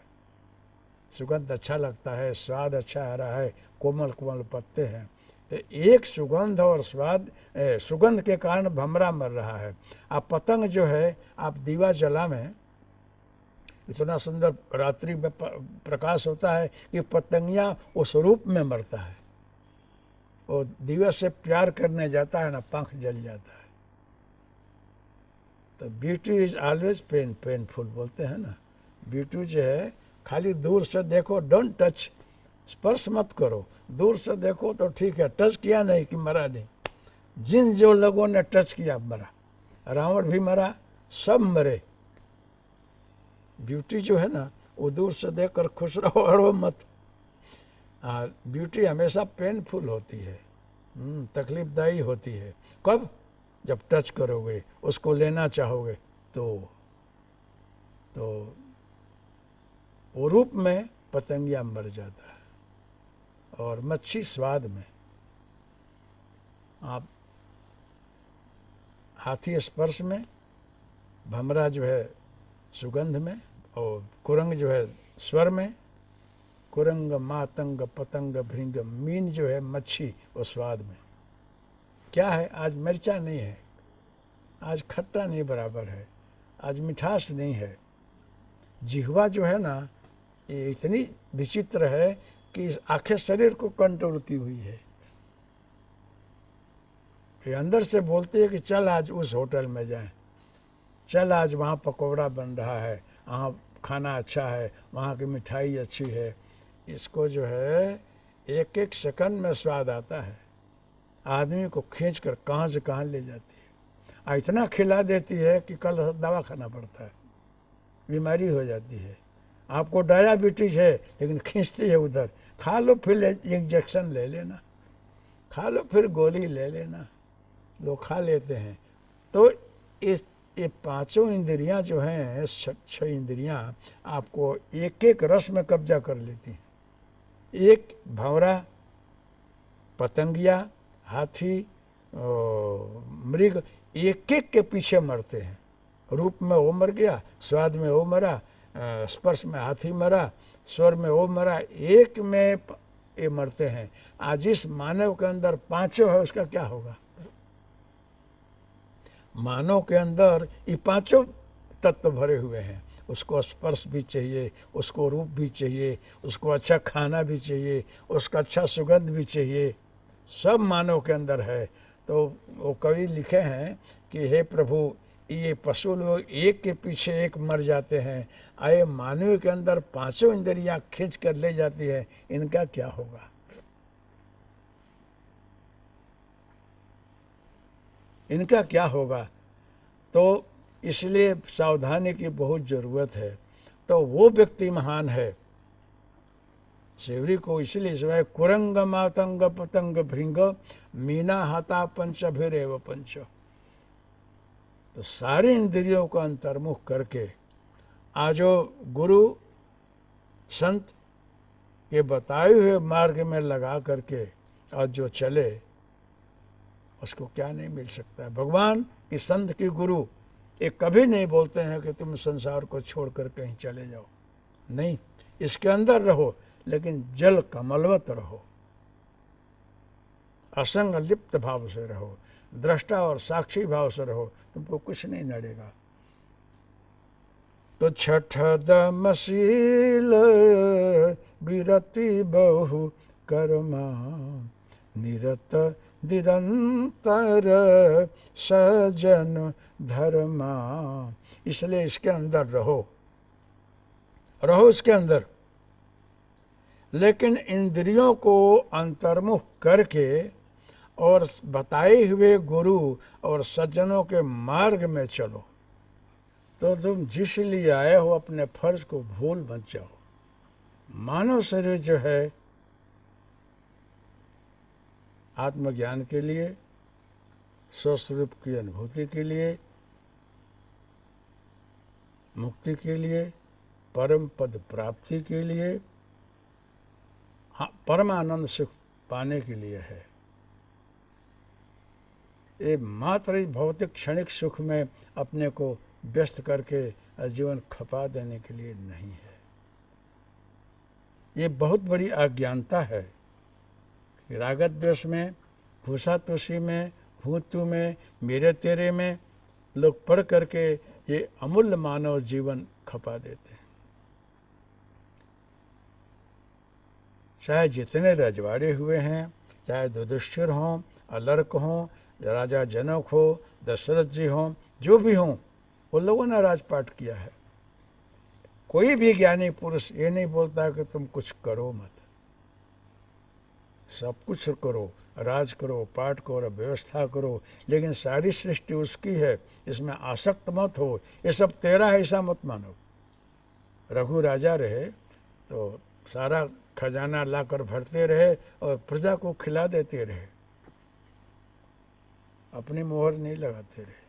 सुगंध अच्छा लगता है, स्वाद अच्छा आ रहा है, कोमल कोमल पत्ते हैं। तो एक सुगंध और स्वाद, सुगंध के कारण भमरा मर रहा है। अब पतंग जो है, आप दीवा जला में इतना सुंदर रात्रि में प्रकाश होता है कि पतंगिया उस रूप में मरता है। वो दीवा से प्यार करने जाता है ना, पंख जल जाता है। तो ब्यूटी इज ऑलवेज पेनफुल बोलते हैं ना। ब्यूटी जो है खाली दूर से देखो, डोंट टच, स्पर्श मत करो, दूर से देखो तो ठीक है, टच किया नहीं कि मरा नहीं। जिन जो लोगों ने टच किया मरा, रावण भी मरा, सब मरे। ब्यूटी जो है ना वो दूर से देखकर खुश रहो, अड़ो मत। ब्यूटी हमेशा पेनफुल होती है, तकलीफदायी होती है। कब? जब टच करोगे, उसको लेना चाहोगे तो वो रूप में पतंगिया मर जाता है। और मच्छी स्वाद में, आप हाथी स्पर्श में, भमरा जो है सुगंध में, और कुरंग जो है स्वर में। कुरंग मातंग पतंग भृंग, मीन जो है मच्छी, वो स्वाद में। क्या है? आज मिर्चा नहीं है, आज खट्टा नहीं बराबर है, आज मिठास नहीं है। जिह्वा जो है ना ये इतनी विचित्र है कि आखे शरीर को कंट्रोल की हुई है। ये अंदर से बोलती है कि चल आज उस होटल में जाएं, चल आज वहाँ पकौड़ा बन रहा है, वहाँ खाना अच्छा है, वहाँ की मिठाई अच्छी है। इसको जो है एक एक सेकंड में स्वाद आता है, आदमी को खींच कर कहाँ से कहाँ ले जाती है। इतना खिला देती है कि कल दवा खाना पड़ता है, बीमारी हो जाती है। आपको डायबिटीज है लेकिन खींचती है उधर, खा लो फिर इंजेक्शन ले लेना, खा लो फिर गोली ले लेना, लोग खा लेते हैं। तो ये पांचों इंद्रियां जो हैं, छह इंद्रियां आपको एक एक रस में कब्जा कर लेती हैं। एक भंवरा, पतंगिया, हाथी, मृग एक एक के पीछे मरते हैं। रूप में वो मर गया, स्वाद में वो मरा, स्पर्श में हाथी मरा, स्वर में वो मरा, एक में ये मरते हैं। आज इस मानव के अंदर पांचों है, उसका क्या होगा? मानव के अंदर ये पांचों तत्व भरे हुए हैं। उसको स्पर्श भी चाहिए, उसको रूप भी चाहिए, उसको अच्छा खाना भी चाहिए, उसका अच्छा सुगंध भी चाहिए, सब मानव के अंदर है। तो वो कवि लिखे हैं कि हे प्रभु, ये पशु लोग एक के पीछे एक मर जाते हैं, आए मानव के अंदर पांचों इंद्रियां खींच कर ले जाती है, इनका क्या होगा? इनका क्या होगा? तो इसलिए सावधानी की बहुत ज़रूरत है। तो वो व्यक्ति महान है। शिवरी को इसलिए इसमें कुरंग मातंग पतंग भृंग मीना हाथा पंच अभिरेव पंच। तो सारे इंद्रियों को अंतर्मुख करके आजो गुरु संत के बताए हुए मार्ग में लगा करके और जो चले, उसको क्या नहीं मिल सकता है। भगवान की, संत की, गुरु ये कभी नहीं बोलते हैं कि तुम संसार को छोड़कर कहीं चले जाओ। नहीं, इसके अंदर रहो, लेकिन जल कमलवत रहो, असंग लिप्त भाव से रहो, दृष्टा और साक्षी भाव से रहो, तुमको कुछ नहीं नड़ेगा। तो छठ दमशील विरति बहु कर्मा निरत निरंतर सजन धर्मा। इसलिए इसके अंदर रहो, रहो इसके अंदर, लेकिन इंद्रियों को अंतर्मुख करके और बताए हुए गुरु और सज्जनों के मार्ग में चलो, तो तुम जिस लिए आए हो अपने फर्ज को भूल मत जाओ। मानव शरीर जो है आत्मज्ञान के लिए, स्वस्वरूप की अनुभूति के लिए, मुक्ति के लिए, परम पद प्राप्ति के लिए, परमानंद सुख पाने के लिए है। ये मात्र इस भौतिक क्षणिक सुख में अपने को व्यस्त करके जीवन खपा देने के लिए नहीं है। ये बहुत बड़ी अज्ञानता है कि रागत द्वेष में, भूसा तुषी में, भूतु में, मेरे तेरे में लोग पढ़ करके ये अमूल्य मानव जीवन खपा देते हैं। चाहे जितने रजवाड़े हुए हैं, चाहे युधिष्ठिर हों, अलर्क हों, राजा जनक हो, दशरथ जी हों, जो भी हों, वो लोगों ने राजपाट किया है। कोई भी ज्ञानी पुरुष ये नहीं बोलता कि तुम कुछ करो मत, सब कुछ करो, राज करो, पाठ करो, व्यवस्था करो, लेकिन सारी सृष्टि उसकी है, इसमें आसक्त मत हो, ये सब तेरा है ऐसा मत मानो। रघु राजा रहे तो सारा खजाना लाकर भरते रहे और प्रजा को खिला देते रहे, अपनी मोहर नहीं लगाते रहे।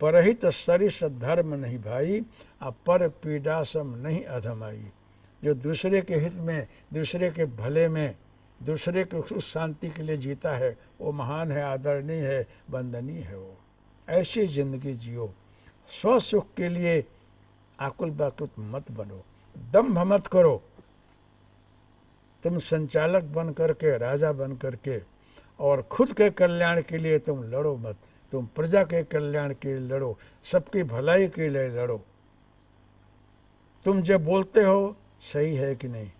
परहित सरिस धर्म नहीं भाई, अब पर पीड़ासम नहीं अधमाई। जो दूसरे के हित में, दूसरे के भले में, दूसरे के सुख शांति के लिए जीता है वो महान है, आदरणीय है, वंदनीय है। वो ऐसी जिंदगी जियो। स्व सुख के लिए आकुल व्याकुल मत बनो, दम्भ मत करो। तुम संचालक बन करके, राजा बन करके और खुद के कल्याण के लिए तुम लड़ो मत, तुम प्रजा के कल्याण के लिए लड़ो, सबकी भलाई के लिए लड़ो। तुम जो बोलते हो सही है कि नहीं,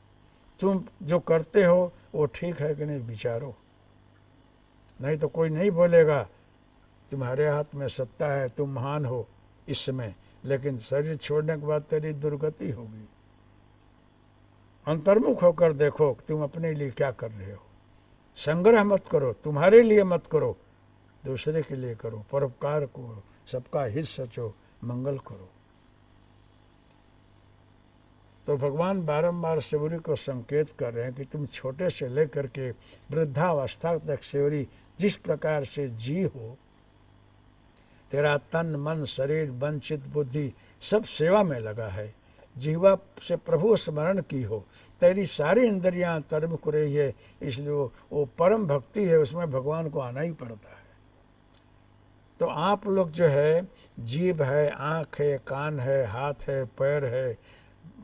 तुम जो करते हो वो ठीक है कि नहीं, विचारो। नहीं तो कोई नहीं बोलेगा तुम्हारे हाथ में सत्ता है, तुम महान हो इस समय, लेकिन शरीर छोड़ने के बाद तेरी दुर्गति होगी। अंतर्मुख होकर देखो तुम अपने लिए क्या कर रहे हो। संग्रह मत करो, तुम्हारे लिए मत करो, दूसरे के लिए करो, परोपकार करो, सबका हित सोचो, मंगल करो। तो भगवान बारंबार शिवरी को संकेत कर रहे हैं कि तुम छोटे से लेकर के वृद्धावस्था तक शिवरी जिस प्रकार से जी हो, तेरा तन मन शरीर वंचित बुद्धि सब सेवा में लगा है, जीवा से प्रभु स्मरण की हो, तेरी सारी इंद्रियां तरमुख रही है, इसलिए वो परम भक्ति है, उसमें भगवान को आना ही पड़ता है। तो आप लोग जो है, जीभ है, आँख है, कान है, हाथ है, पैर है,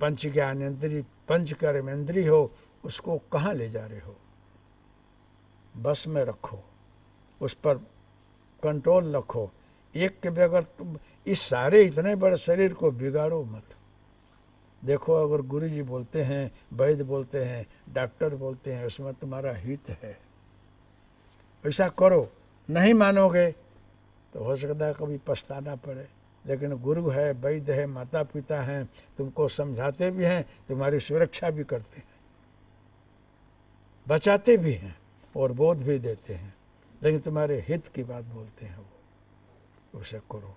पंच ज्ञानेंद्री, पंच कर्मेंद्री हो, उसको कहाँ ले जा रहे हो? बस में रखो, उस पर कंट्रोल रखो। एक के बगैर तुम इस सारे इतने बड़े शरीर को बिगाड़ो मत। देखो अगर गुरु जी बोलते हैं, वैद्य बोलते हैं, डॉक्टर बोलते हैं, उसमें तुम्हारा हित है, ऐसा करो। नहीं मानोगे तो हो सकता है कभी पछताना पड़े, लेकिन गुरु है, वैद्य है, माता पिता हैं, तुमको समझाते भी हैं, तुम्हारी सुरक्षा भी करते हैं, बचाते भी हैं और बोध भी देते हैं, लेकिन तुम्हारे हित की बात बोलते हैं, वो उसे करो।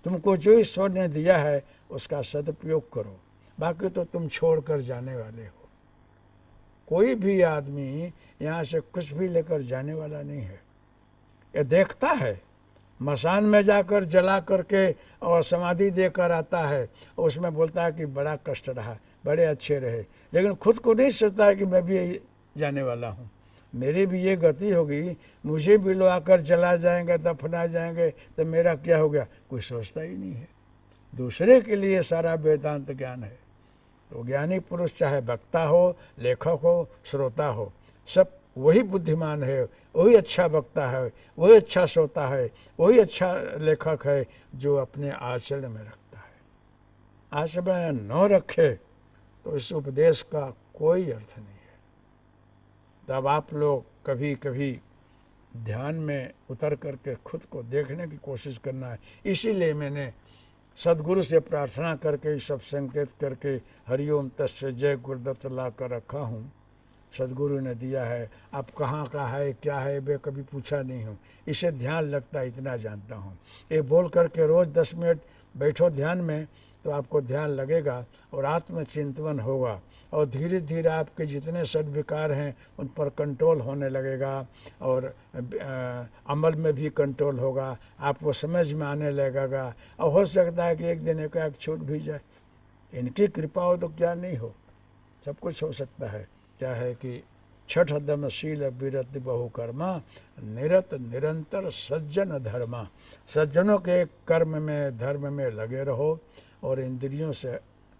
तुमको जो ईश्वर ने दिया है उसका सदुपयोग करो, बाकी तो तुम छोड़कर जाने वाले हो। कोई भी आदमी यहाँ से कुछ भी लेकर जाने वाला नहीं है। ये देखता है, मसान में जाकर जला करके और समाधि देकर आता है, उसमें बोलता है कि बड़ा कष्ट रहा, बड़े अच्छे रहे, लेकिन खुद को नहीं सोचता है कि मैं भी जाने वाला हूँ, मेरी भी ये गति होगी, मुझे भी लोग आकर जला जाएंगे, दफना जाएंगे, तो मेरा क्या हो गया? कोई सोचता ही नहीं है। दूसरे के लिए सारा वेदांत ज्ञान है। तो ज्ञानी पुरुष चाहे वक्ता हो, लेखक हो, श्रोता हो, सब वही बुद्धिमान है, वही अच्छा वक्ता है, वही अच्छा श्रोता है, वही अच्छा लेखक है जो अपने आचरण में रखता है। आचरण न रखे तो इस उपदेश का कोई अर्थ नहीं है। तब आप लोग कभी कभी ध्यान में उतर करके खुद को देखने की कोशिश करना है। इसीलिए मैंने सदगुरु से प्रार्थना करके सब संकेत करके हरिओम तस्य जय गुरुदत्त ला कर रखा हूँ। सदगुरु ने दिया है। अब कहाँ का है क्या है मैं कभी पूछा नहीं हूँ, इसे ध्यान लगता है इतना जानता हूँ। ये बोल करके रोज़ 10 मिनट बैठो ध्यान में तो आपको ध्यान लगेगा और आत्मचिंतन होगा और धीरे धीरे आपके जितने सद्विकार हैं उन पर कंट्रोल होने लगेगा और अमल में भी कंट्रोल होगा, आपको समझ में आने लगेगा। और हो सकता है कि एक दिन एकाएक छूट भी जाए, इनकी कृपा हो तो क्या नहीं हो, सब कुछ हो सकता है। क्या है कि छठ दमशील विरत बहुकर्मा निरत निरंतर सज्जन धर्मा। सज्जनों के कर्म में धर्म में लगे रहो और इंद्रियों से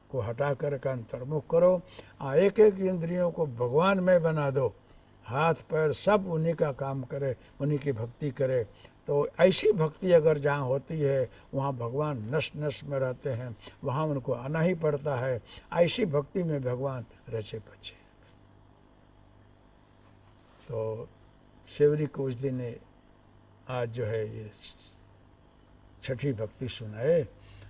को हटा कर का अंतर्मुख करो। एक एक इंद्रियों को भगवान में बना दो, हाथ पैर सब उन्हीं का काम करे, उन्हीं की भक्ति करे। तो ऐसी भक्ति अगर जहाँ होती है वहाँ भगवान नस नस में रहते हैं, वहाँ उनको आना ही पड़ता है। ऐसी भक्ति में भगवान रचे बचे। तो शिवरी को उस दिन आज जो है ये छठी भक्ति सुनाए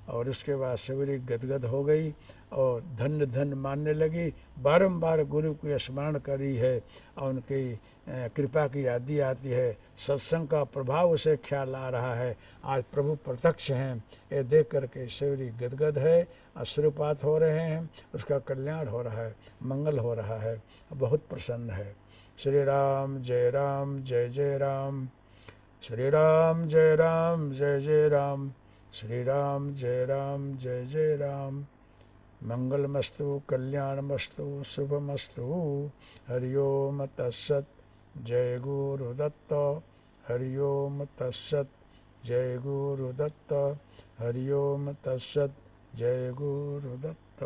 और उसके बाद शिवरी गदगद हो गई और धन्य धन्य मानने लगी। बारंबार गुरु को स्मरण करी है और उनकी कृपा की यादी आती है। सत्संग का प्रभाव उसे ख्याल आ रहा है, आज प्रभु प्रत्यक्ष हैं, ये देख करके शिवरी गदगद है, अश्रुपात हो रहे हैं, उसका कल्याण हो रहा है, मंगल हो रहा है, बहुत प्रसन्न है। श्री राम जय राम जय जय राम, श्री राम जय राम जय जय राम, श्री राम जय राम जय जय राम। मंगलमस्तु कल्याणमस्तु शुभमस्तु। हरि ओम तत्सत। जय गुरुदत्त। हरि ओम तत्सत। जय गुरुदत्त। हरि ओम तत्सत। जय गुरुदत्त।